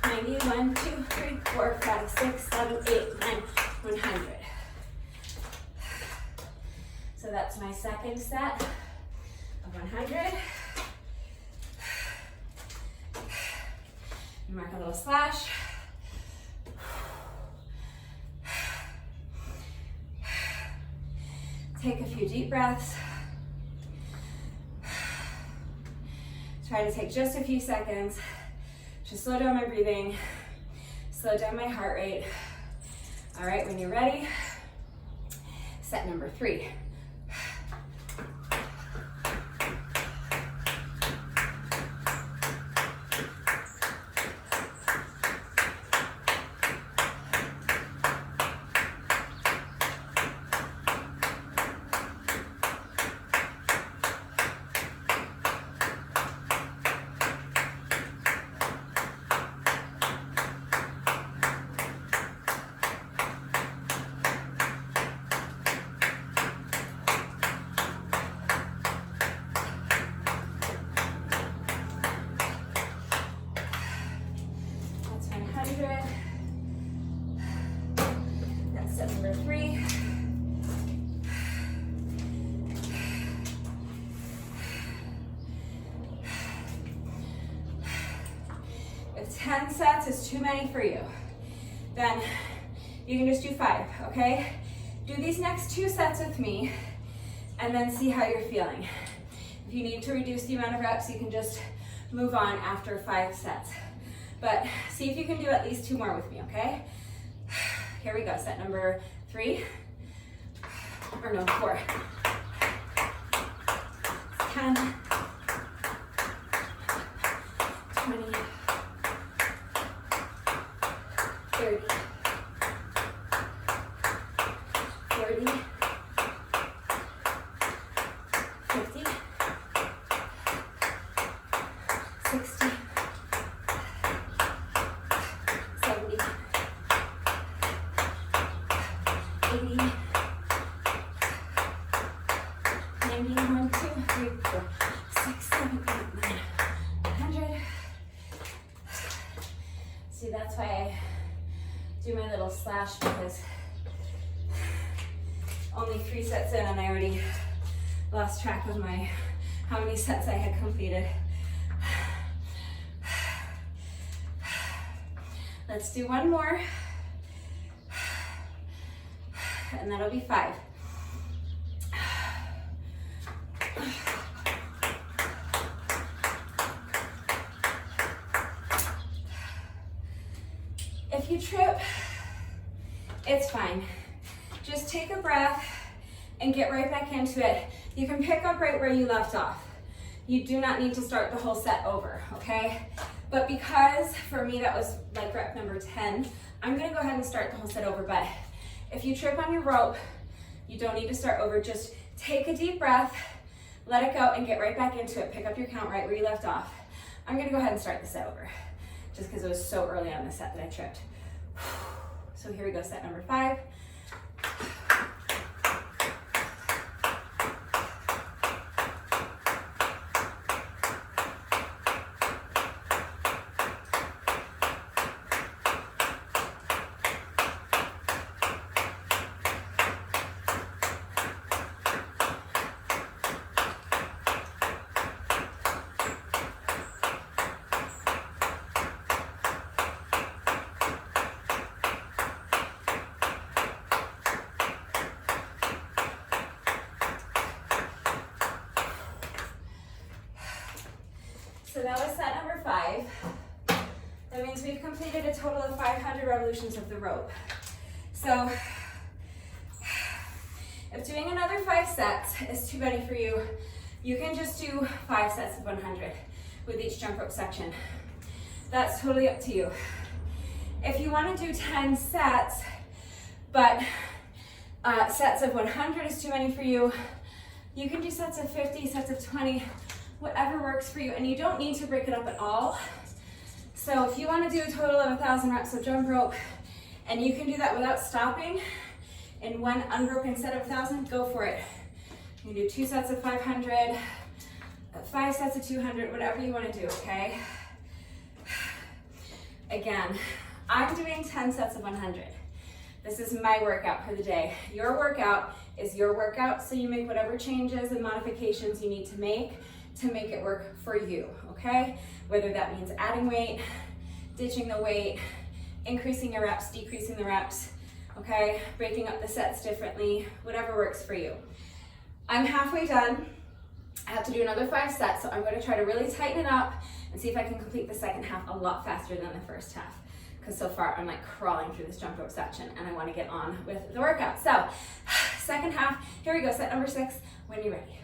90, 1, 2, 3, 4, 5, 6, 7, 8, 9, 100. So that's my second set of 100. Mark a little slash. Take a few deep breaths. Try to take just a few seconds to slow down my breathing, slow down my heart rate. All right, when you're ready, set number 3. That's step number 3. If 10 sets is too many for you, then you can just do 5, okay? Do these next 2 sets with me and then see how you're feeling. If you need to reduce the amount of reps, you can just move on after 5 sets. But see if you can do at least 2 more with me, okay? Here we go, set number 3, or no, 4. 10, 20, 30, 40, 50, 60, 70, 80, 90, 1, 2, 3, 4, 6, 7, 8, 9, 100. See, that's why do my little slash because only 3 sets in and I already lost track of how many sets I had completed. Let's do one more, and that'll be 5. If you trip, it's fine. Just take a breath and get right back into it. You can pick up right where you left off. You do not need to start the whole set over, okay? But because for me that was like rep number 10, I'm gonna go ahead and start the whole set over. But if you trip on your rope, you don't need to start over. Just take a deep breath, let it go, and get right back into it. Pick up your count right where you left off. I'm gonna go ahead and start the set over, just because it was so early on the set that I tripped. So here we go, set number 5. So that was set number 5. That means we've completed a total of 500 revolutions of the rope. So if doing another 5 sets is too many for you, you can just do 5 sets of 100 with each jump rope section. That's totally up to you. If you want to do 10 sets, but sets of 100 is too many for you, you can do sets of 50, sets of 20, whatever works for you, and you don't need to break it up at all. So if you want to do a total of 1,000 reps of jump rope, and you can do that without stopping in one unbroken set of 1,000, go for it. You can do 2 sets of 500, 5 sets of 200, whatever you want to do, okay? Again, I'm doing 10 sets of 100. This is my workout for the day. Your workout is your workout, so you make whatever changes and modifications you need to make it work for you, okay? Whether that means adding weight, ditching the weight, increasing your reps, decreasing the reps, okay? Breaking up the sets differently, whatever works for you. I'm halfway done. I have to do another 5 sets, so I'm going to try to really tighten it up and see if I can complete the second half a lot faster than the first half. Because so far I'm like crawling through this jump rope section and I want to get on with the workout. So, second half, here we go, set number 6, when you're ready.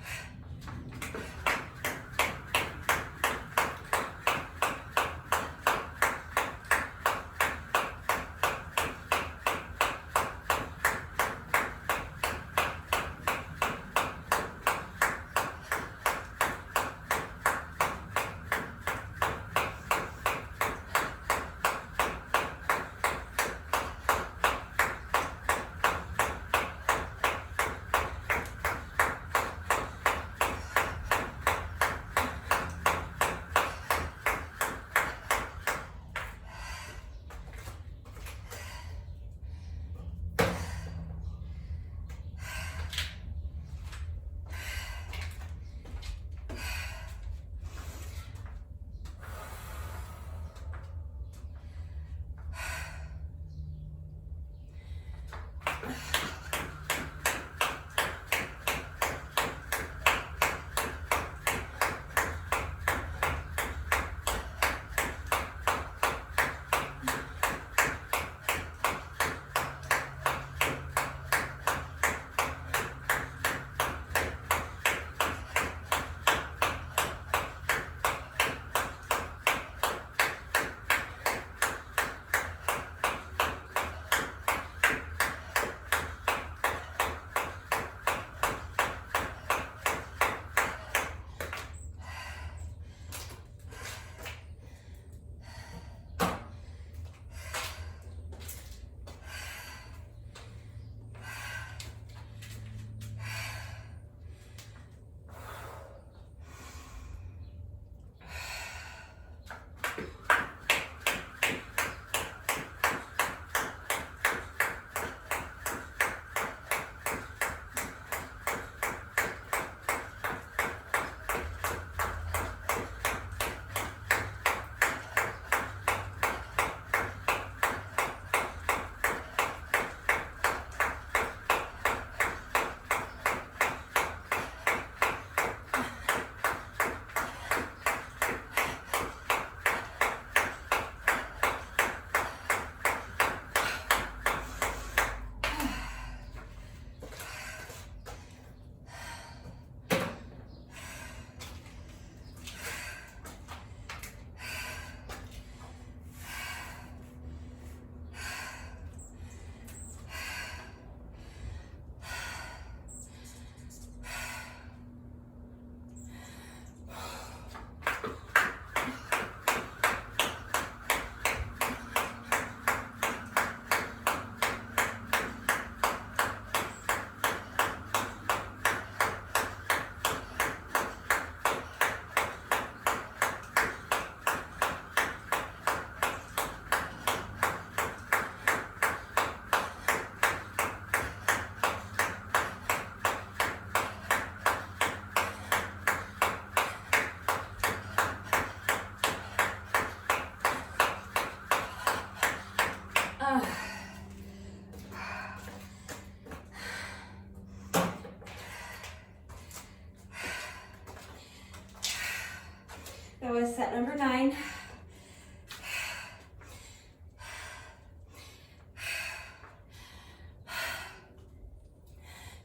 number 9.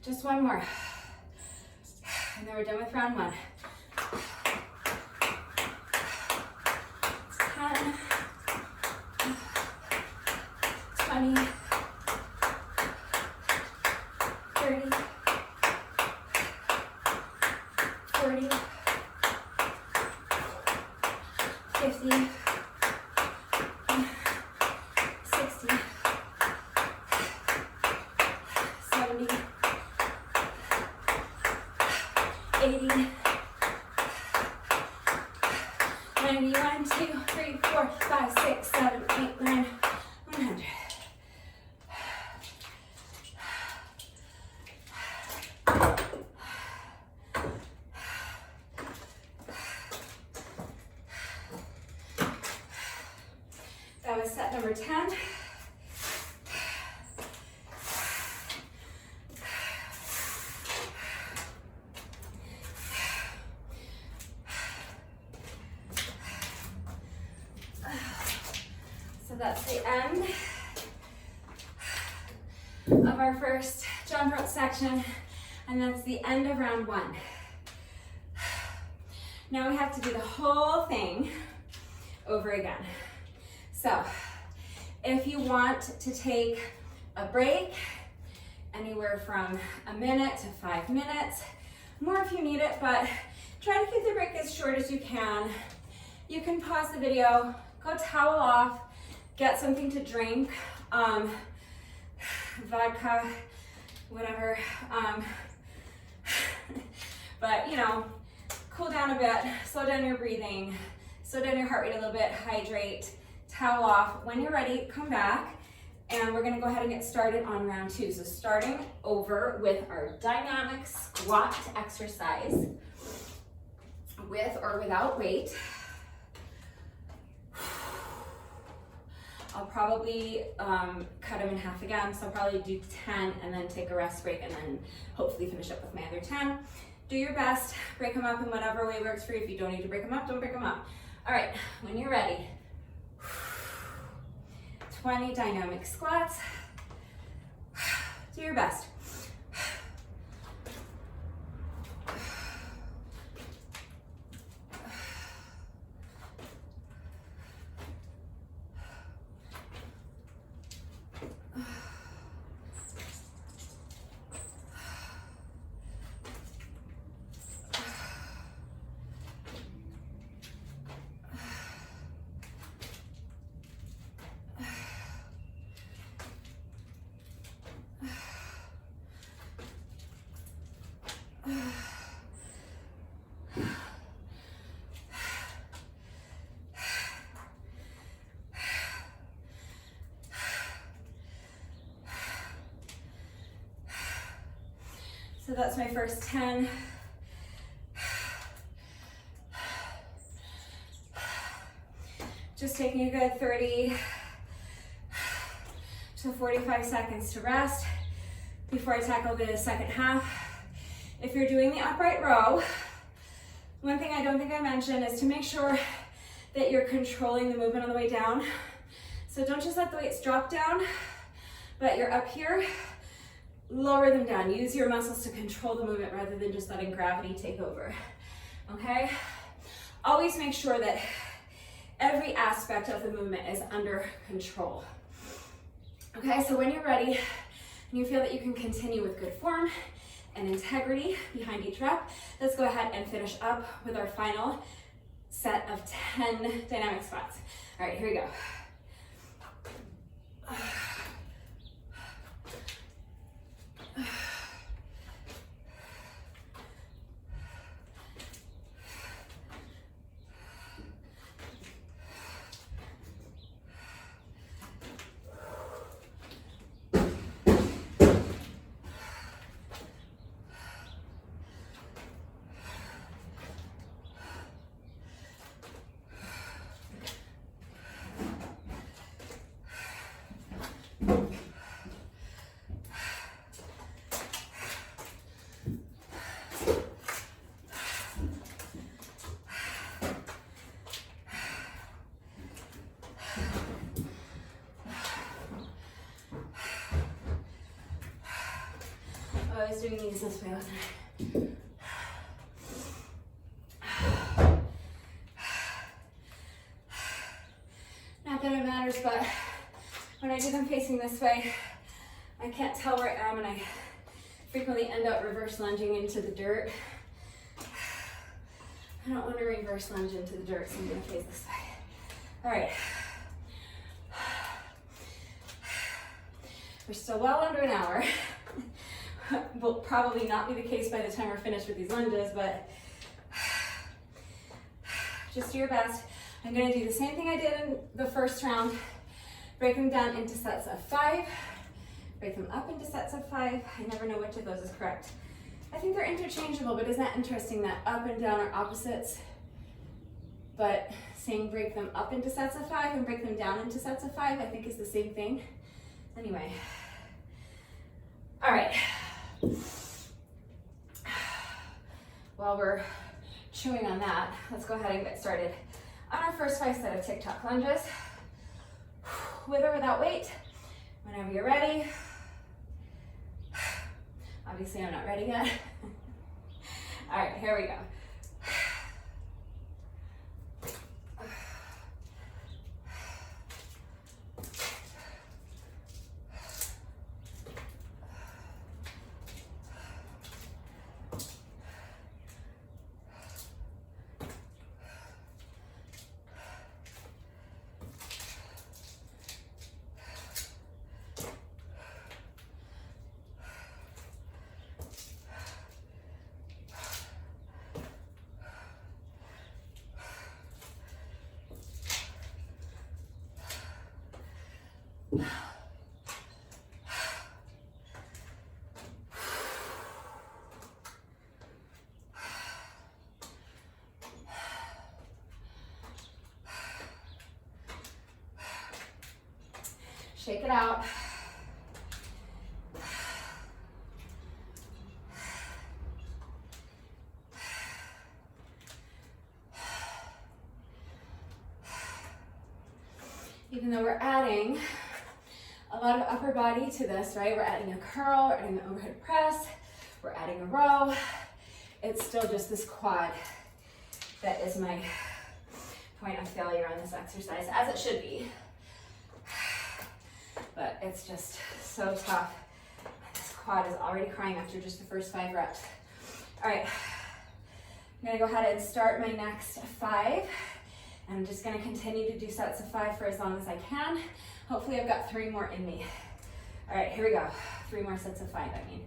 Just one more. And then we're done with round 1. 10, 20, 30, 40, 50, 60, 70, 80, 90, 1, 2, 3, 4, 5, 6, 7, 8, 9, 100. That was set number 10. So that's the end of our first jump rope section, and that's the end of round 1. Now we have to do the whole thing over again. So if you want to take a break, anywhere from a minute to 5 minutes, more if you need it, but try to keep the break as short as you can. You can pause the video, go towel off, get something to drink, vodka, whatever, but you know, cool down a bit, slow down your breathing, slow down your heart rate a little bit, hydrate, towel off. When you're ready, come back, and we're gonna go ahead and get started on round 2. So starting over with our dynamic squat exercise, with or without weight. I'll probably cut them in half again, so I'll probably do 10 and then take a rest break and then hopefully finish up with my other 10. Do your best, break them up in whatever way works for you. If you don't need to break them up, don't break them up. All right, when you're ready, 20 dynamic squats. Do your best. So that's my first 10. Just taking a good 30 to 45 seconds to rest before I tackle the second half. If you're doing the upright row, one thing I don't think I mentioned is to make sure that you're controlling the movement on the way down. So don't just let the weights drop down, but you're up here, lower them down. Use your muscles to control the movement rather than just letting gravity take over, okay? Always make sure that every aspect of the movement is under control. Okay, so when you're ready and you feel that you can continue with good form and integrity behind each rep, let's go ahead and finish up with our final set of 10 dynamic squats. All right, here we go. I was doing these this way, wasn't I? Not that it matters, but when I do them facing this way, I can't tell where I am, and I frequently end up reverse lunging into the dirt. I don't want to reverse lunge into the dirt, so I'm going to face this way. All right. We're still well under an hour. Will probably not be the case by the time we're finished with these lunges, but just do your best. I'm going to do the same thing I did in the first round. Break them down into sets of 5. Break them up into sets of 5. I never know which of those is correct. I think they're interchangeable, but isn't that interesting that up and down are opposites? But saying break them up into sets of 5 and break them down into sets of 5, I think is the same thing. Anyway. All right. While we're chewing on that, let's go ahead and get started on our first 5 set of tik-tok lunges. With or without weight, whenever you're ready. Obviously, I'm not ready yet. All right, here we go. Shake it out. Even though we're adding a lot of upper body to this, right? We're adding a curl, we're adding an overhead press, we're adding a row. It's still just this quad that is my point of failure on this exercise, as it should be. But it's just so tough. This quad is already crying after just the first 5 reps. All right, I'm gonna go ahead and start my next 5. And I'm just gonna continue to do sets of 5 for as long as I can. Hopefully I've got 3 more in me. All right, here we go. 3 more sets of 5, I mean.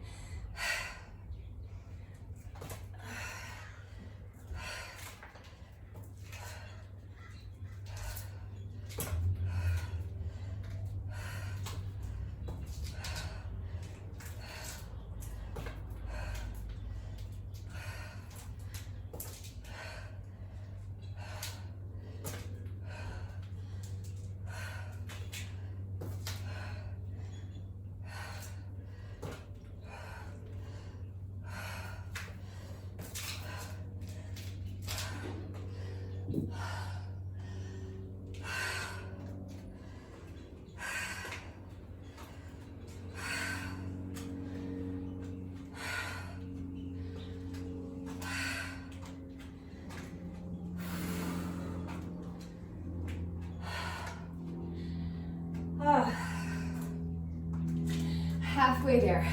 Halfway there.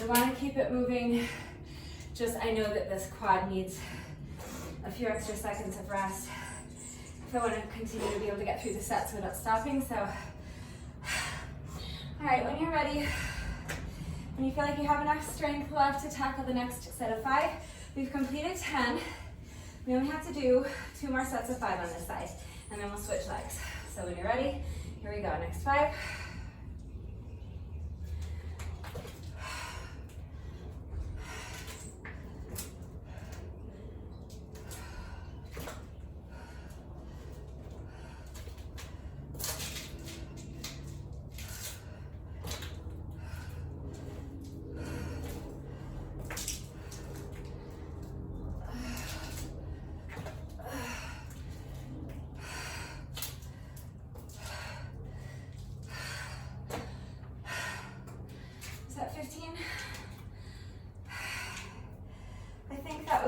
I want to keep it moving. Just, I know that this quad needs a few extra seconds of rest if I want to continue to be able to get through the sets without stopping. So, all right, when you're ready, when you feel like you have enough strength left to tackle the next set of 5, we've completed 10. We only have to do 2 more sets of 5 on this side, and then we'll switch legs. So when you're ready, here we go, next 5.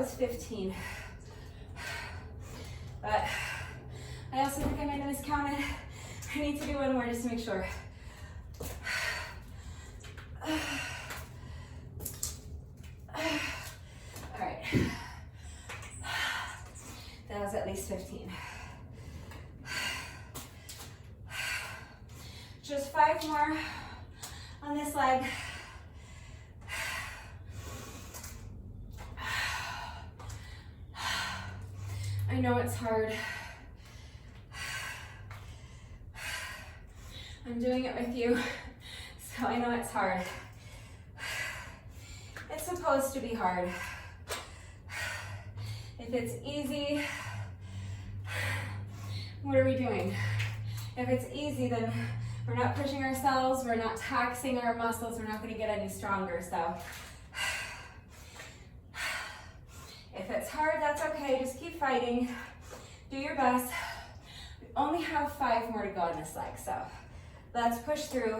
was 15. But I also think I might have miscounted. I need to do one more just to make sure. All right. That was at least 15. Just 5 more on this leg. I know it's hard. I'm doing it with you, so I know it's hard. It's supposed to be hard. If it's easy, what are we doing? If it's easy, then we're not pushing ourselves, we're not taxing our muscles, we're not going to get any stronger. So if it's hard, that's okay. Just keep fighting. Do your best. We only have 5 more to go on this leg, so let's push through.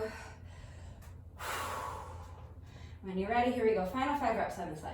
When you're ready, here we go. Final 5 reps on this leg.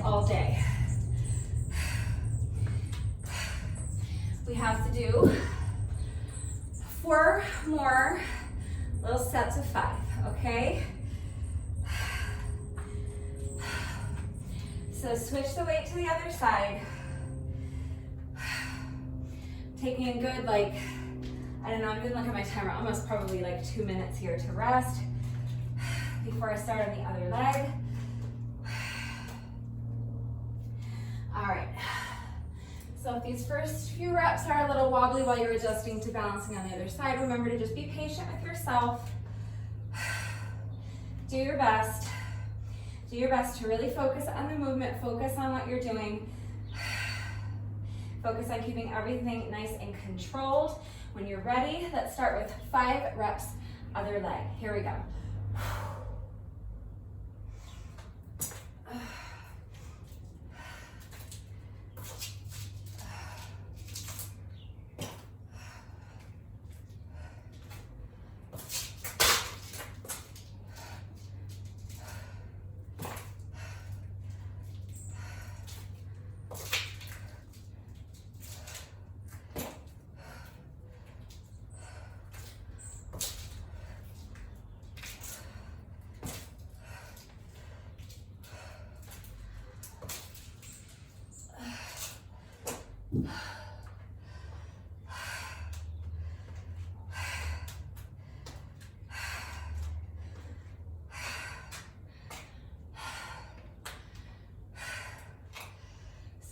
All day. We have to do 4 more little sets of 5, okay? So switch the weight to the other side. Taking a good, I don't know, I'm gonna look at my timer, almost probably 2 minutes here to rest before I start on the other leg. All right, so if these first few reps are a little wobbly while you're adjusting to balancing on the other side, remember to just be patient with yourself. Do your best. Do your best to really focus on the movement, focus on what you're doing. Focus on keeping everything nice and controlled. When you're ready, let's start with 5 reps, other leg. Here we go.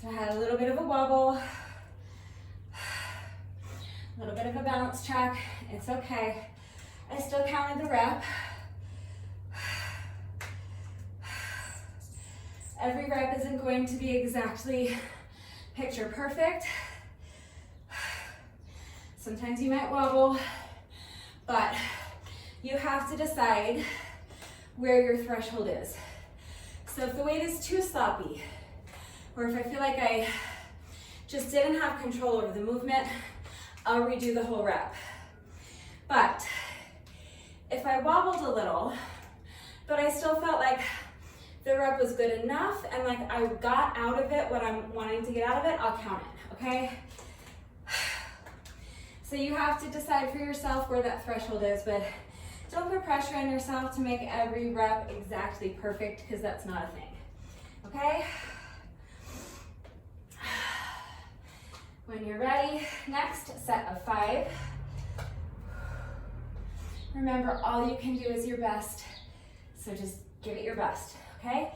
So I had a little bit of a wobble, a little bit of a balance check. It's okay. I still counted the rep. Every rep isn't going to be exactly picture perfect. Sometimes you might wobble, but you have to decide where your threshold is. So if the weight is too sloppy, or if I feel like I just didn't have control over the movement, I'll redo the whole rep. But if I wobbled a little, but I still felt like the rep was good enough and like I got out of it what I'm wanting to get out of it, I'll count it, okay? So you have to decide for yourself where that threshold is, but don't put pressure on yourself to make every rep exactly perfect, because that's not a thing, okay? When you're ready, next set of 5. Remember, all you can do is your best, so just give it your best, okay?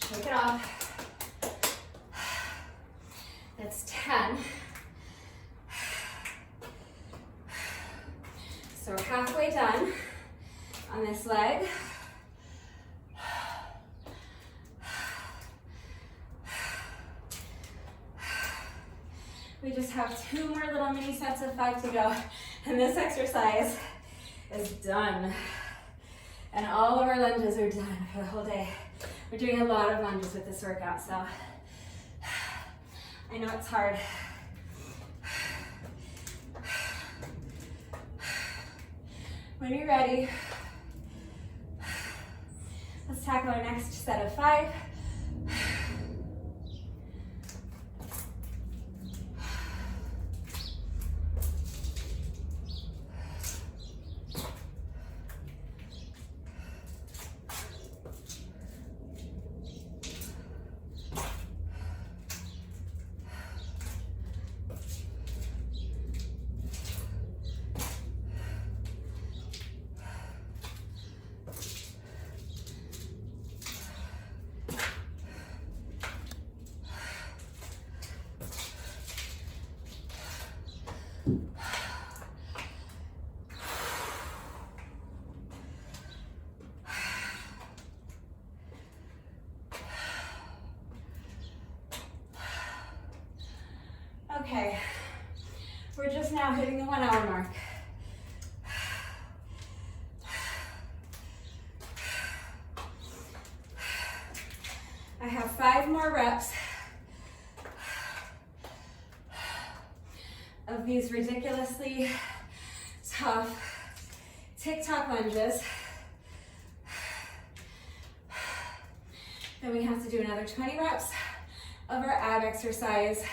Shake it off. That's 10. So we're halfway done on this leg. We just have 2 more little mini sets of 5 to go, and this exercise is done. And all of our lunges are done for the whole day. We're doing a lot of lunges with this workout, so I know it's hard. When you're ready, let's tackle our next set of 5. Okay, we're just now hitting the 1 hour mark. I have 5 more reps of these ridiculously tough tik-tok lunges. Then we have to do another 20 reps of our ab exercise,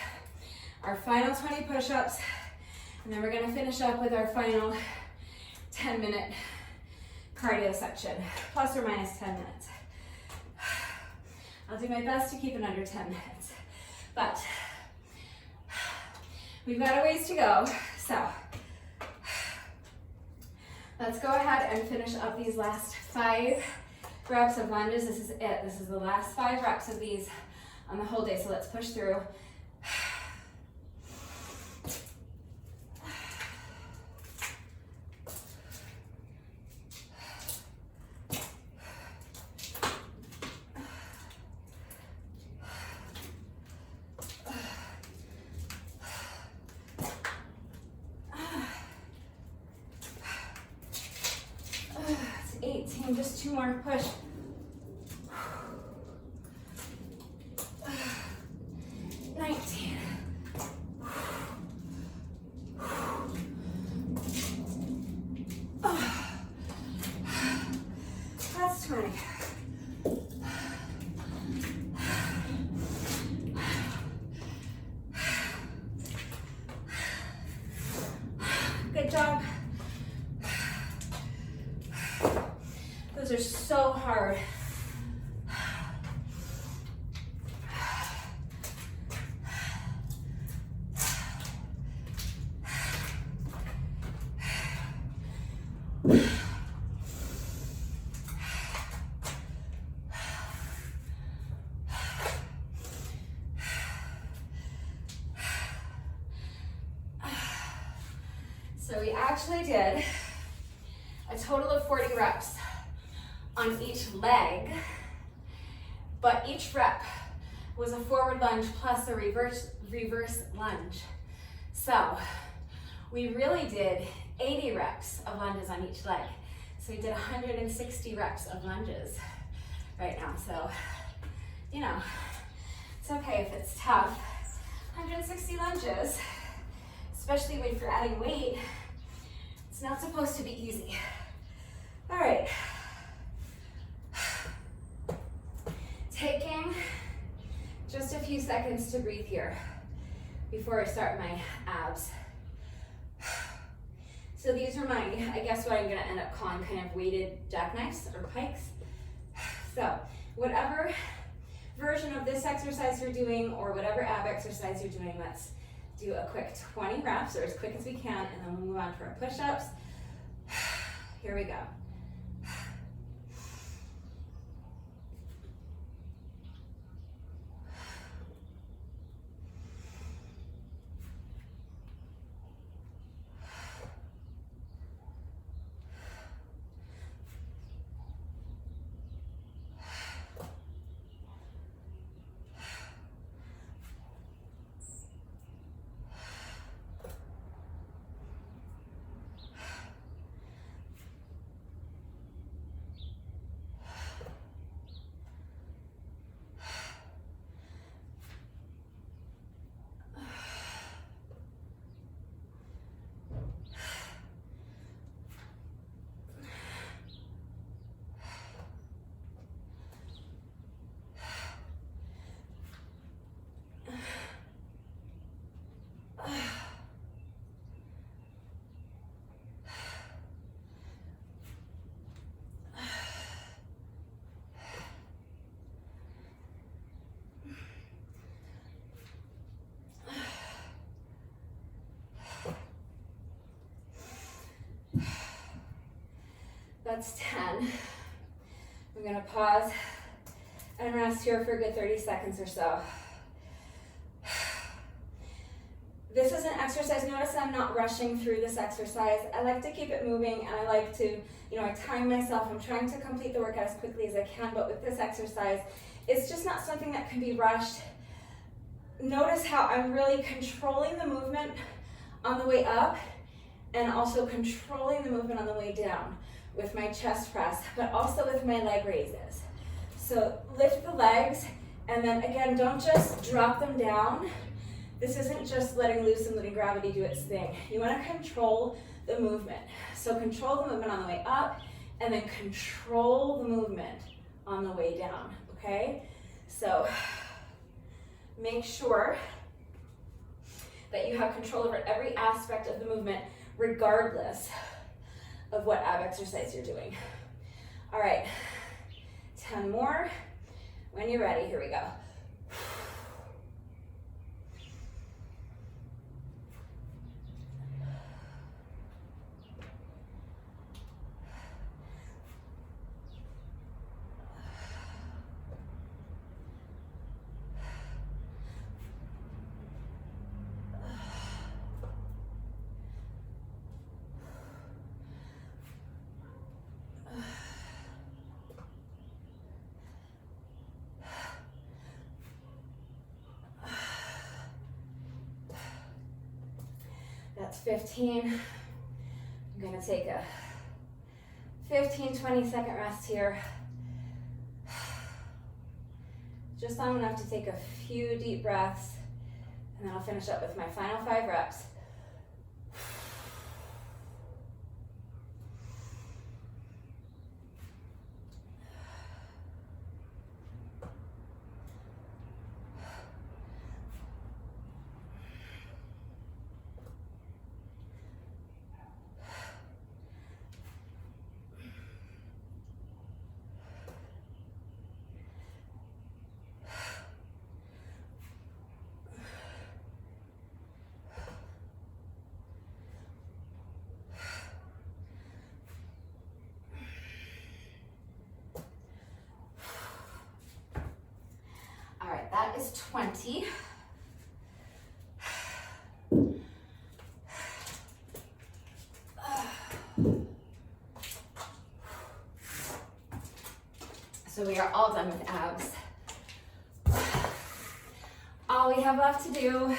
our final 20 push-ups, and then we're gonna finish up with our final 10-minute cardio section, plus or minus 10 minutes. I'll do my best to keep it under 10 minutes, but we've got a ways to go, so let's go ahead and finish up these last 5 reps of lunges. This is it. This is the last 5 reps of these on the whole day, so let's push through. It's 18, just 2 more, push. Good job. Those are so hard. So we actually did a total of 40 reps on each leg, but each rep was a forward lunge plus a reverse lunge. So we really did 80 reps of lunges on each leg. So we did 160 reps of lunges right now. So, you know, it's okay if it's tough. 160 lunges, especially when you're adding weight, it's not supposed to be easy. All right. Taking just a few seconds to breathe here before I start my abs. So these are my, I guess what I'm gonna end up calling kind of weighted jackknives or pikes. So whatever version of this exercise you're doing or whatever ab exercise you're doing, let's do a quick 20 reps or as quick as we can, and then we'll move on to our push-ups. Here we go. That's 10. I'm gonna pause and rest here for a good 30 seconds or so. This is an exercise. Notice I'm not rushing through this exercise. I like to keep it moving, and I like to, I time myself. I'm trying to complete the workout as quickly as I can, but with this exercise, it's just not something that can be rushed. Notice how I'm really controlling the movement on the way up and also controlling the movement on the way down with my chest press, but also with my leg raises. So lift the legs, and then again, don't just drop them down. This isn't just letting loose and letting gravity do its thing. You wanna control the movement. So control the movement on the way up, and then control the movement on the way down, okay? So make sure that you have control over every aspect of the movement, regardless of what ab exercise you're doing. All right, 10 more. When you're ready, here we go. That's 15. I'm gonna take a 15-20 second rest here. Just long enough to take a few deep breaths, and then I'll finish up with my final 5 reps. That is 20. So we are all done with abs. All we have left to do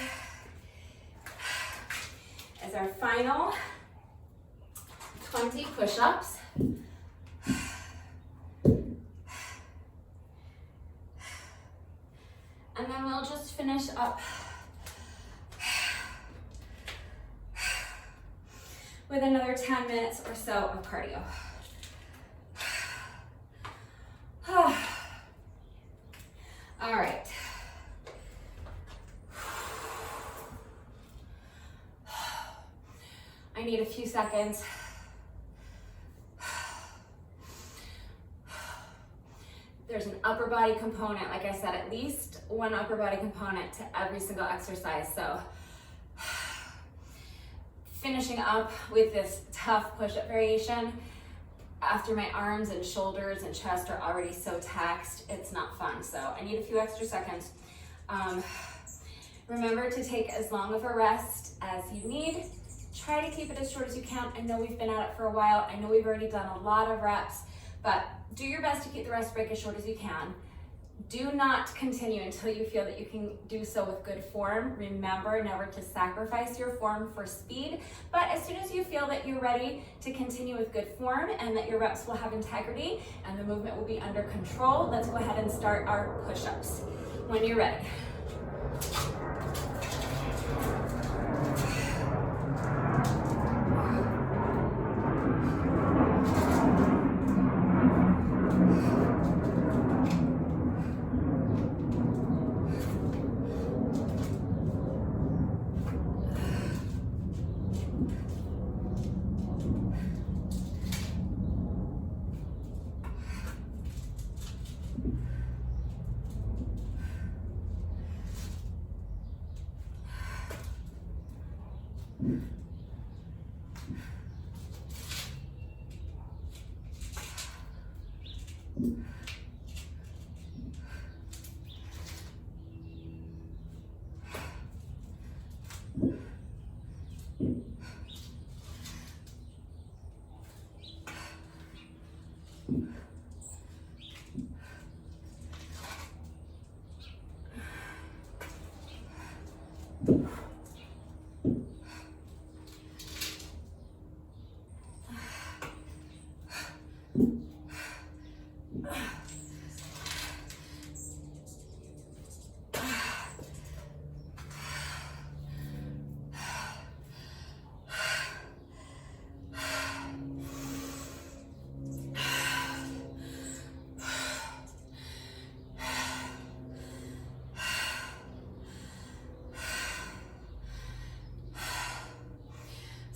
is our final 20 push-ups. And then we'll just finish up with another 10 minutes or so of cardio. All right. I need a few seconds. There's an upper body component, like I said, at least one upper body component to every single exercise. So finishing up with this tough push-up variation after my arms and shoulders and chest are already so taxed, it's not fun. So I need a few extra seconds. Remember to take as long of a rest as you need. Try to keep it as short as you can. I know we've been at it for a while. I know we've already done a lot of reps, but do your best to keep the rest break as short as you can. Do not continue until you feel that you can do so with good form. Remember never to sacrifice your form for speed, but as soon as you feel that you're ready to continue with good form and that your reps will have integrity and the movement will be under control, let's go ahead and start our push-ups when you're ready.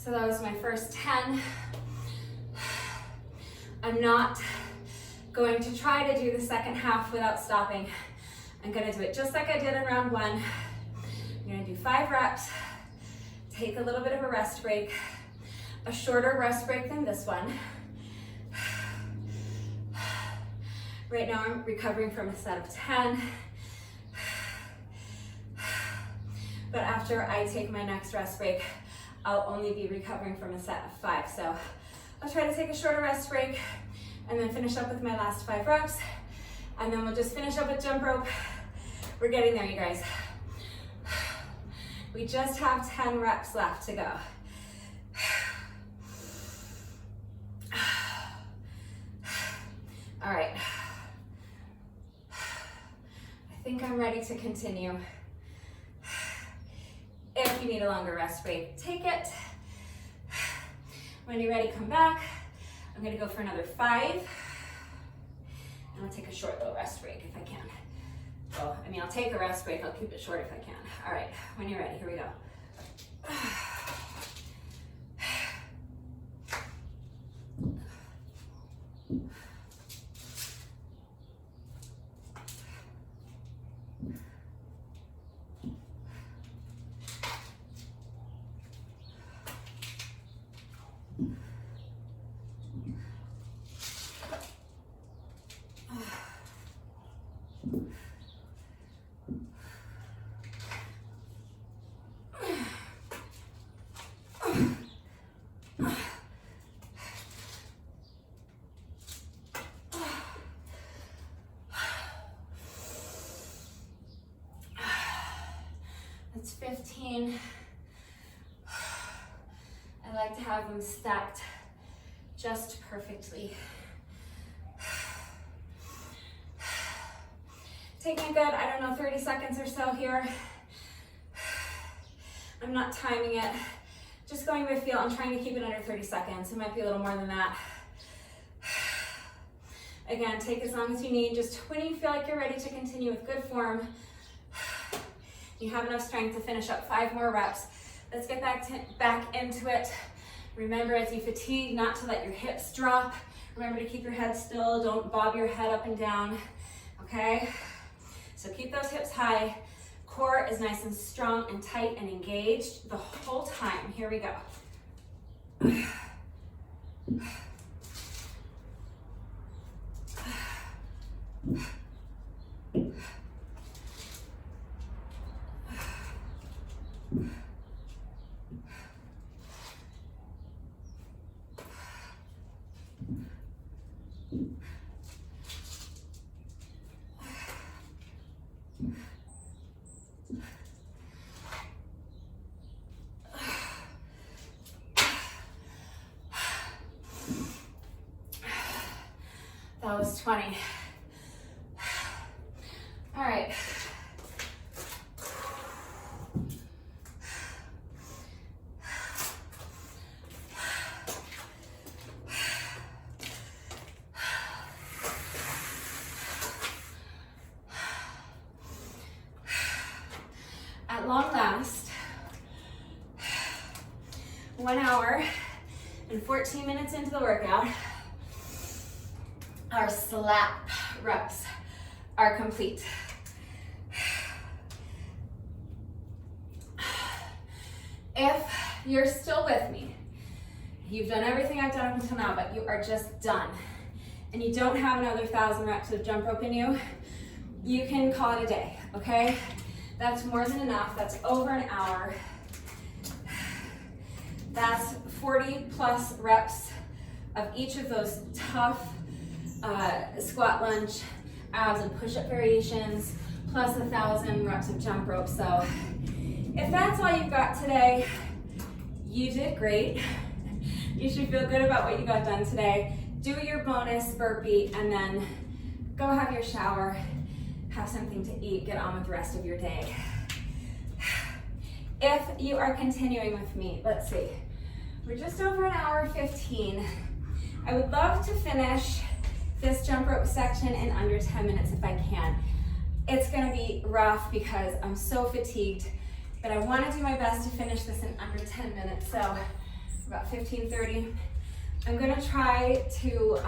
So that was my first 10. I'm not going to try to do the second half without stopping. I'm gonna do it just like I did in round one. I'm gonna do 5 reps, take a little bit of a rest break, a shorter rest break than this one. Right now I'm recovering from a set of 10. But after I take my next rest break, I'll only be recovering from a set of 5. So I'll try to take a shorter rest break and then finish up with my last 5 reps. And then we'll just finish up with jump rope. We're getting there, you guys. We just have 10 reps left to go. All right. I think I'm ready to continue. If you need a longer rest break, take it. When you're ready, come back. I'm gonna go for another 5. And I'll take a short little rest break if I can. Well, I mean, I'll take a rest break. I'll keep it short if I can. All right, when you're ready, here we go. That's 15. I like to have them stacked just perfectly. Taking a good, I don't know, 30 seconds or so here. I'm not timing it, just going by feel. I'm trying to keep it under 30 seconds. It might be a little more than that. Again, take as long as you need. Just when you feel like you're ready to continue with good form, you have enough strength to finish up 5 more reps. Let's get back into it. Remember, as you fatigue, not to let your hips drop. Remember to keep your head still. Don't bob your head up and down, okay? So keep those hips high. Core is nice and strong and tight and engaged the whole time. Here we go. That was 20. All right. At long last, 1 hour and 14 minutes into the workout, our slap reps are complete. If you're still with me, you've done everything I've done up until now, but you are just done, and you don't have another 1,000 reps of jump rope in you, you can call it a day, okay? That's more than enough. That's over an hour. That's 40 plus reps of each of those tough squat, lunge, abs, and push-up variations, plus 1,000 reps of jump rope. So if that's all you've got today, you did great. You should feel good about what you got done today. Do your bonus burpee and then go have your shower, have something to eat, get on with the rest of your day. If you are continuing with me, let's see, we're just over an hour 15. I would love to finish this jump rope section in under 10 minutes if I can. It's gonna be rough because I'm so fatigued, but I wanna do my best to finish this in under 10 minutes, so about 15:30. I'm gonna try to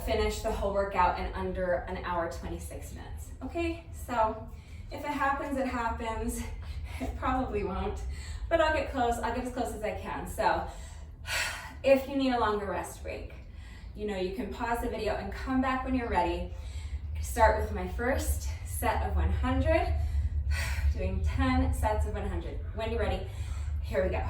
finish the whole workout in under an hour, 26 minutes, okay? So if it happens, it happens. It probably won't, but I'll get close. I'll get as close as I can. So if you need a longer rest break, you know, you can pause the video and come back when you're ready. Start with my first set of 100, doing 10 sets of 100. When you're ready, here we go.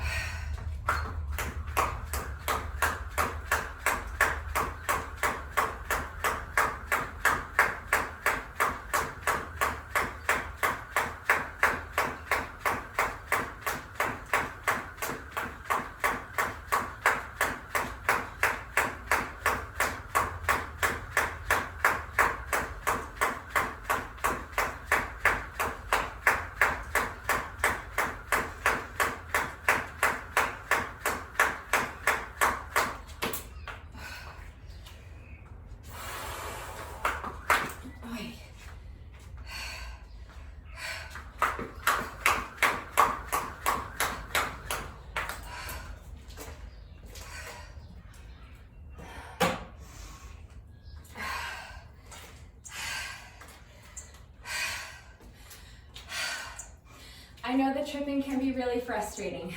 I know that tripping can be really frustrating.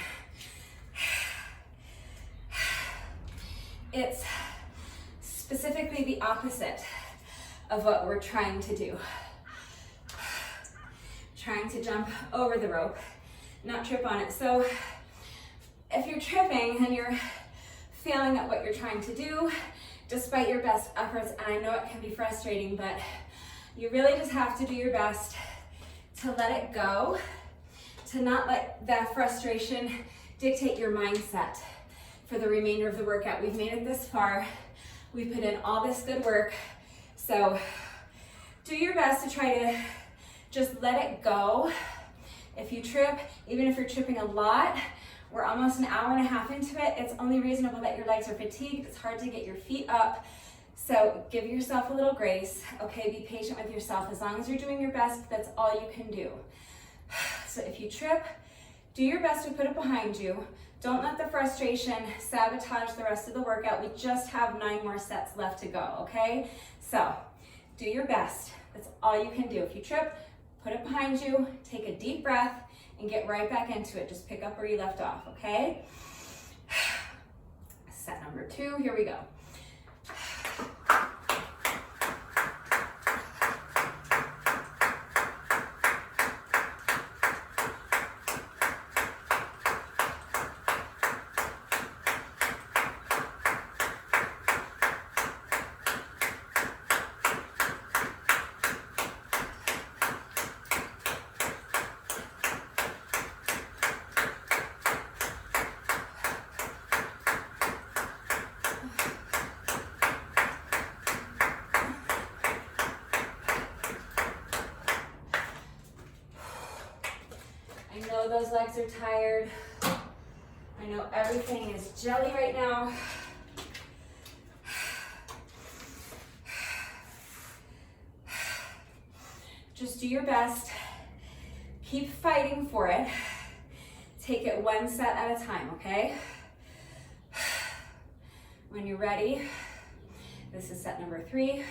It's specifically the opposite of what we're trying to do. Trying to jump over the rope, not trip on it. So if you're tripping, then you're failing at what you're trying to do, despite your best efforts. And I know it can be frustrating, but you really just have to do your best to let it go, to not let that frustration dictate your mindset for the remainder of the workout. We've made it this far. We've put in all this good work. So do your best to try to just let it go. If you trip, even if you're tripping a lot, we're almost an hour and a half into it. It's only reasonable that your legs are fatigued. It's hard to get your feet up. So give yourself a little grace, okay? Be patient with yourself. As long as you're doing your best, that's all you can do. So if you trip, do your best to put it behind you. Don't let the frustration sabotage the rest of the workout. We just have 9 more sets left to go, okay? So do your best. That's all you can do. If you trip, put it behind you, take a deep breath, and get right back into it. Just pick up where you left off, okay? Set number 2, here we go. I know those legs are tired. I know everything is jelly right now. Just do your best. Keep fighting for it. Take it 1 set at a time, okay? When you're ready, this is set number 3.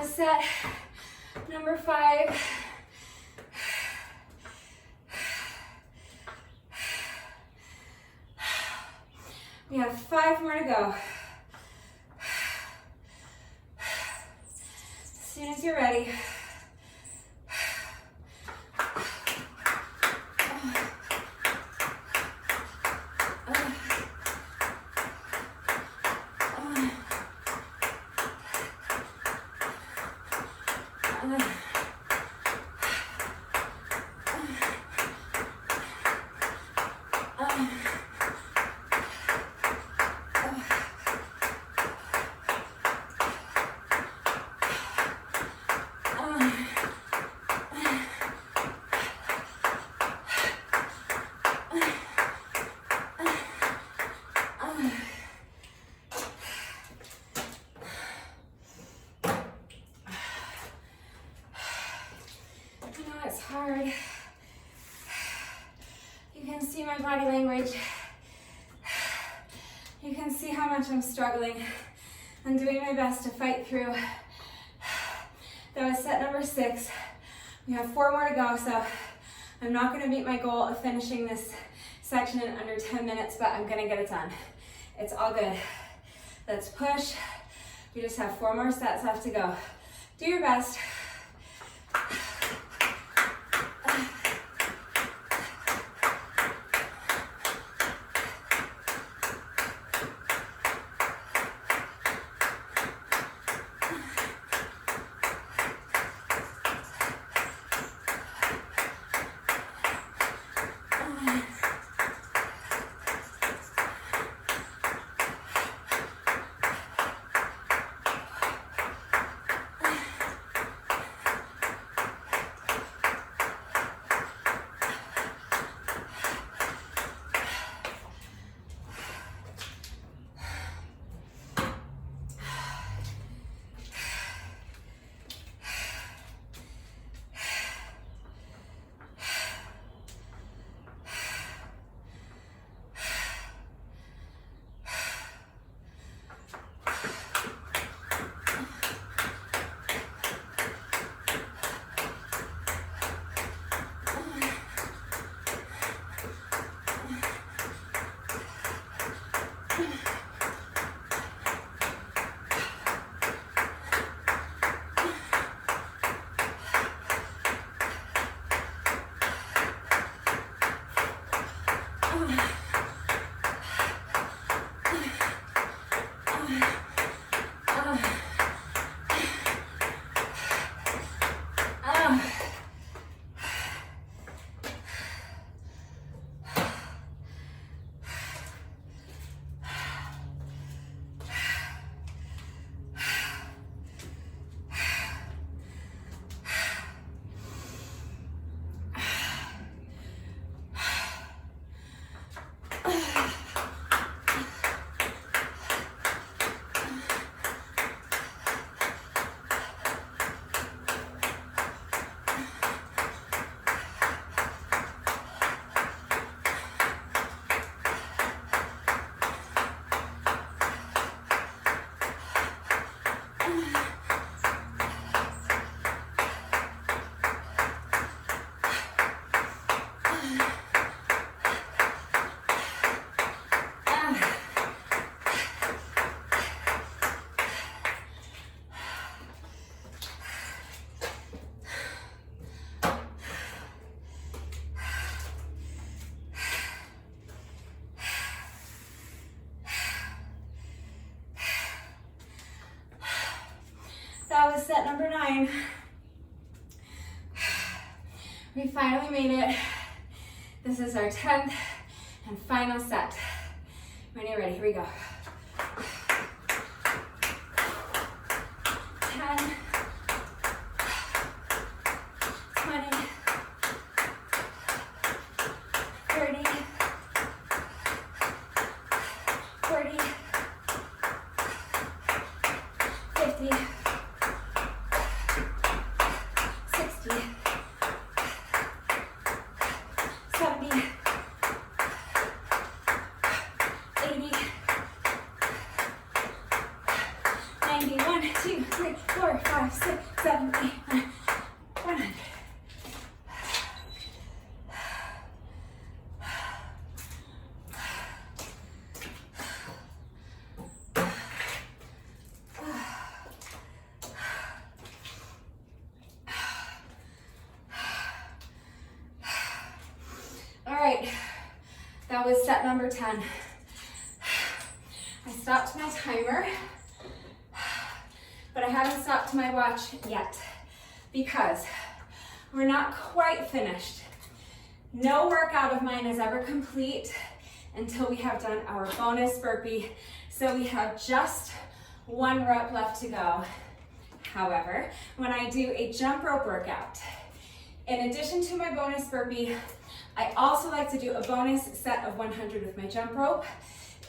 Set number 5. We have 5 more to go. As soon as you're ready. It's hard. You can see my body language. You can see how much I'm struggling. I'm doing my best to fight through. That was set number 6. We have 4 more to go, so I'm not going to meet my goal of finishing this section in under 10 minutes, but I'm going to get it done. It's all good. Let's push. We just have 4 more sets left to go. Do your best. That was set number 9. We finally made it. This is our 10th and final set. When you're ready, here we go. 10, 20, 30, 40, 50, 60, 70, 80, right, that was step number 10. I stopped my timer, but I haven't stopped my watch yet because we're not quite finished. No workout of mine is ever complete until we have done our bonus burpee. So we have just 1 rep left to go. However, when I do a jump rope workout, in addition to my bonus burpee, I also like to do a bonus set of 100 with my jump rope.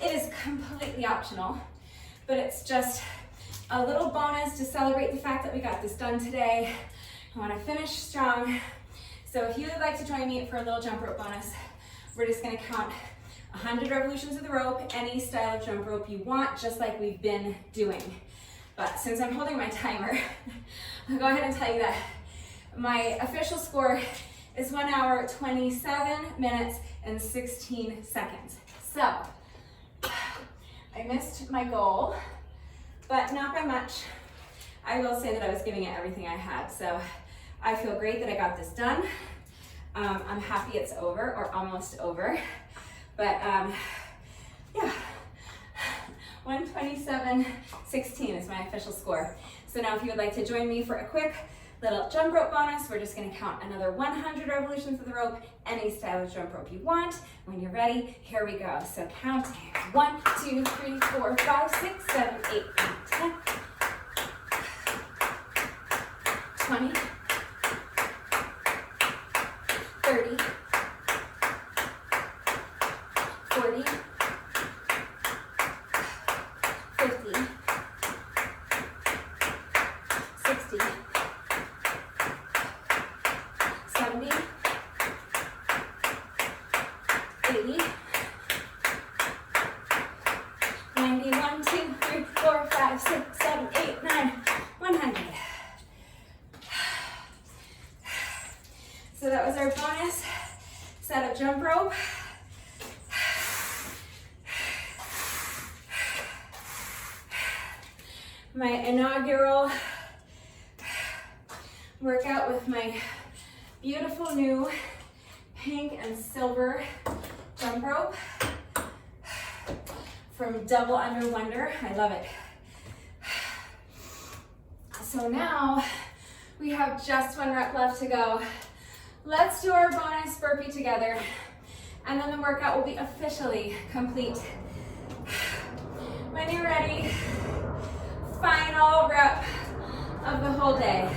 It is completely optional, but it's just a little bonus to celebrate the fact that we got this done today. I want to finish strong. So if you would like to join me for a little jump rope bonus, we're just going to count 100 revolutions of the rope, any style of jump rope you want, just like we've been doing. But since I'm holding my timer, I'll go ahead and tell you that my official score is 1 hour, 27 minutes, and 16 seconds. So I missed my goal, but not by much. I will say that I was giving it everything I had. So I feel great that I got this done. I'm happy it's over, or almost over. But yeah, 127.16 is my official score. So now if you would like to join me for a quick little jump rope bonus, we're just gonna count another 100 revolutions of the rope, any style of jump rope you want. When you're ready, here we go. So counting, 1, 2, 3, 4, 5, 6, 7, 8, 9, 10, 20, 30, 40, 50, 60, 70, 80, 90, 1, 2, 3, 4, 5, 6, 7, 8, 9, 100. So that was our bonus set of jump rope. My inaugural workout with my beautiful new pink and silver jump rope from Double Under Wonder. I love it. So now we have just 1 rep left to go. Let's do our bonus burpee together, and then the workout will be officially complete. When you're ready, final rep of the whole day.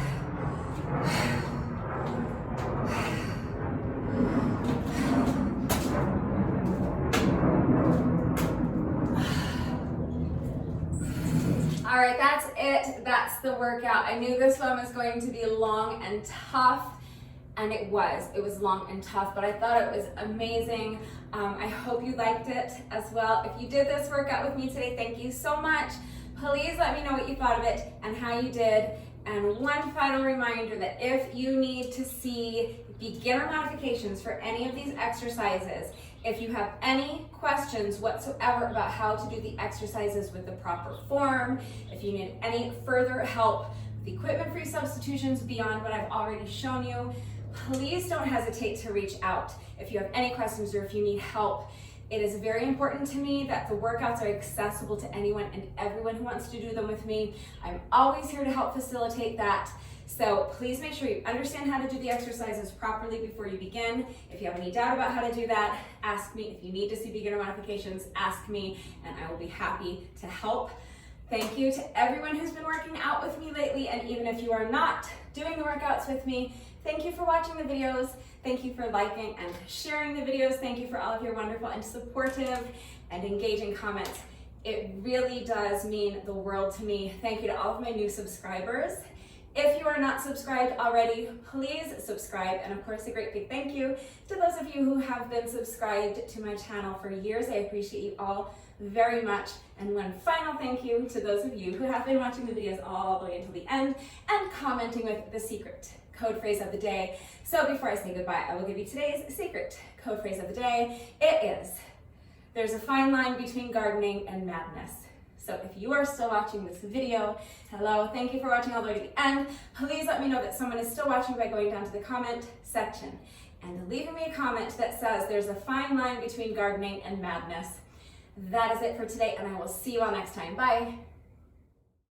All right, that's it. That's the workout. I knew this one was going to be long and tough, and it was. It was long and tough, but I thought it was amazing. I hope you liked it as well. If you did this workout with me today, thank you so much. Please let me know what you thought of it and how you did. And one final reminder that if you need to see beginner modifications for any of these exercises, if you have any questions whatsoever about how to do the exercises with the proper form, if you need any further help with equipment-free substitutions beyond what I've already shown you, please don't hesitate to reach out if you have any questions or if you need help. It is very important to me that the workouts are accessible to anyone and everyone who wants to do them with me. I'm always here to help facilitate that. So please make sure you understand how to do the exercises properly before you begin. If you have any doubt about how to do that, ask me. If you need to see beginner modifications, ask me, and I will be happy to help. Thank you to everyone who's been working out with me lately, and even if you are not doing the workouts with me, thank you for watching the videos. Thank you for liking and sharing the videos. Thank you for all of your wonderful and supportive and engaging comments. It really does mean the world to me. Thank you to all of my new subscribers. If you are not subscribed already, please subscribe. And of course, a great big thank you to those of you who have been subscribed to my channel for years. I appreciate you all very much. And one final thank you to those of you who have been watching the videos all the way until the end and commenting with the secret code phrase of the day. So before I say goodbye, I will give you today's secret code phrase of the day. It is, there's a fine line between gardening and madness. So if you are still watching this video, hello, thank you for watching all the way to the end. Please let me know that someone is still watching by going down to the comment section and leaving me a comment that says there's a fine line between gardening and madness. That is it for today, and I will see you all next time. Bye.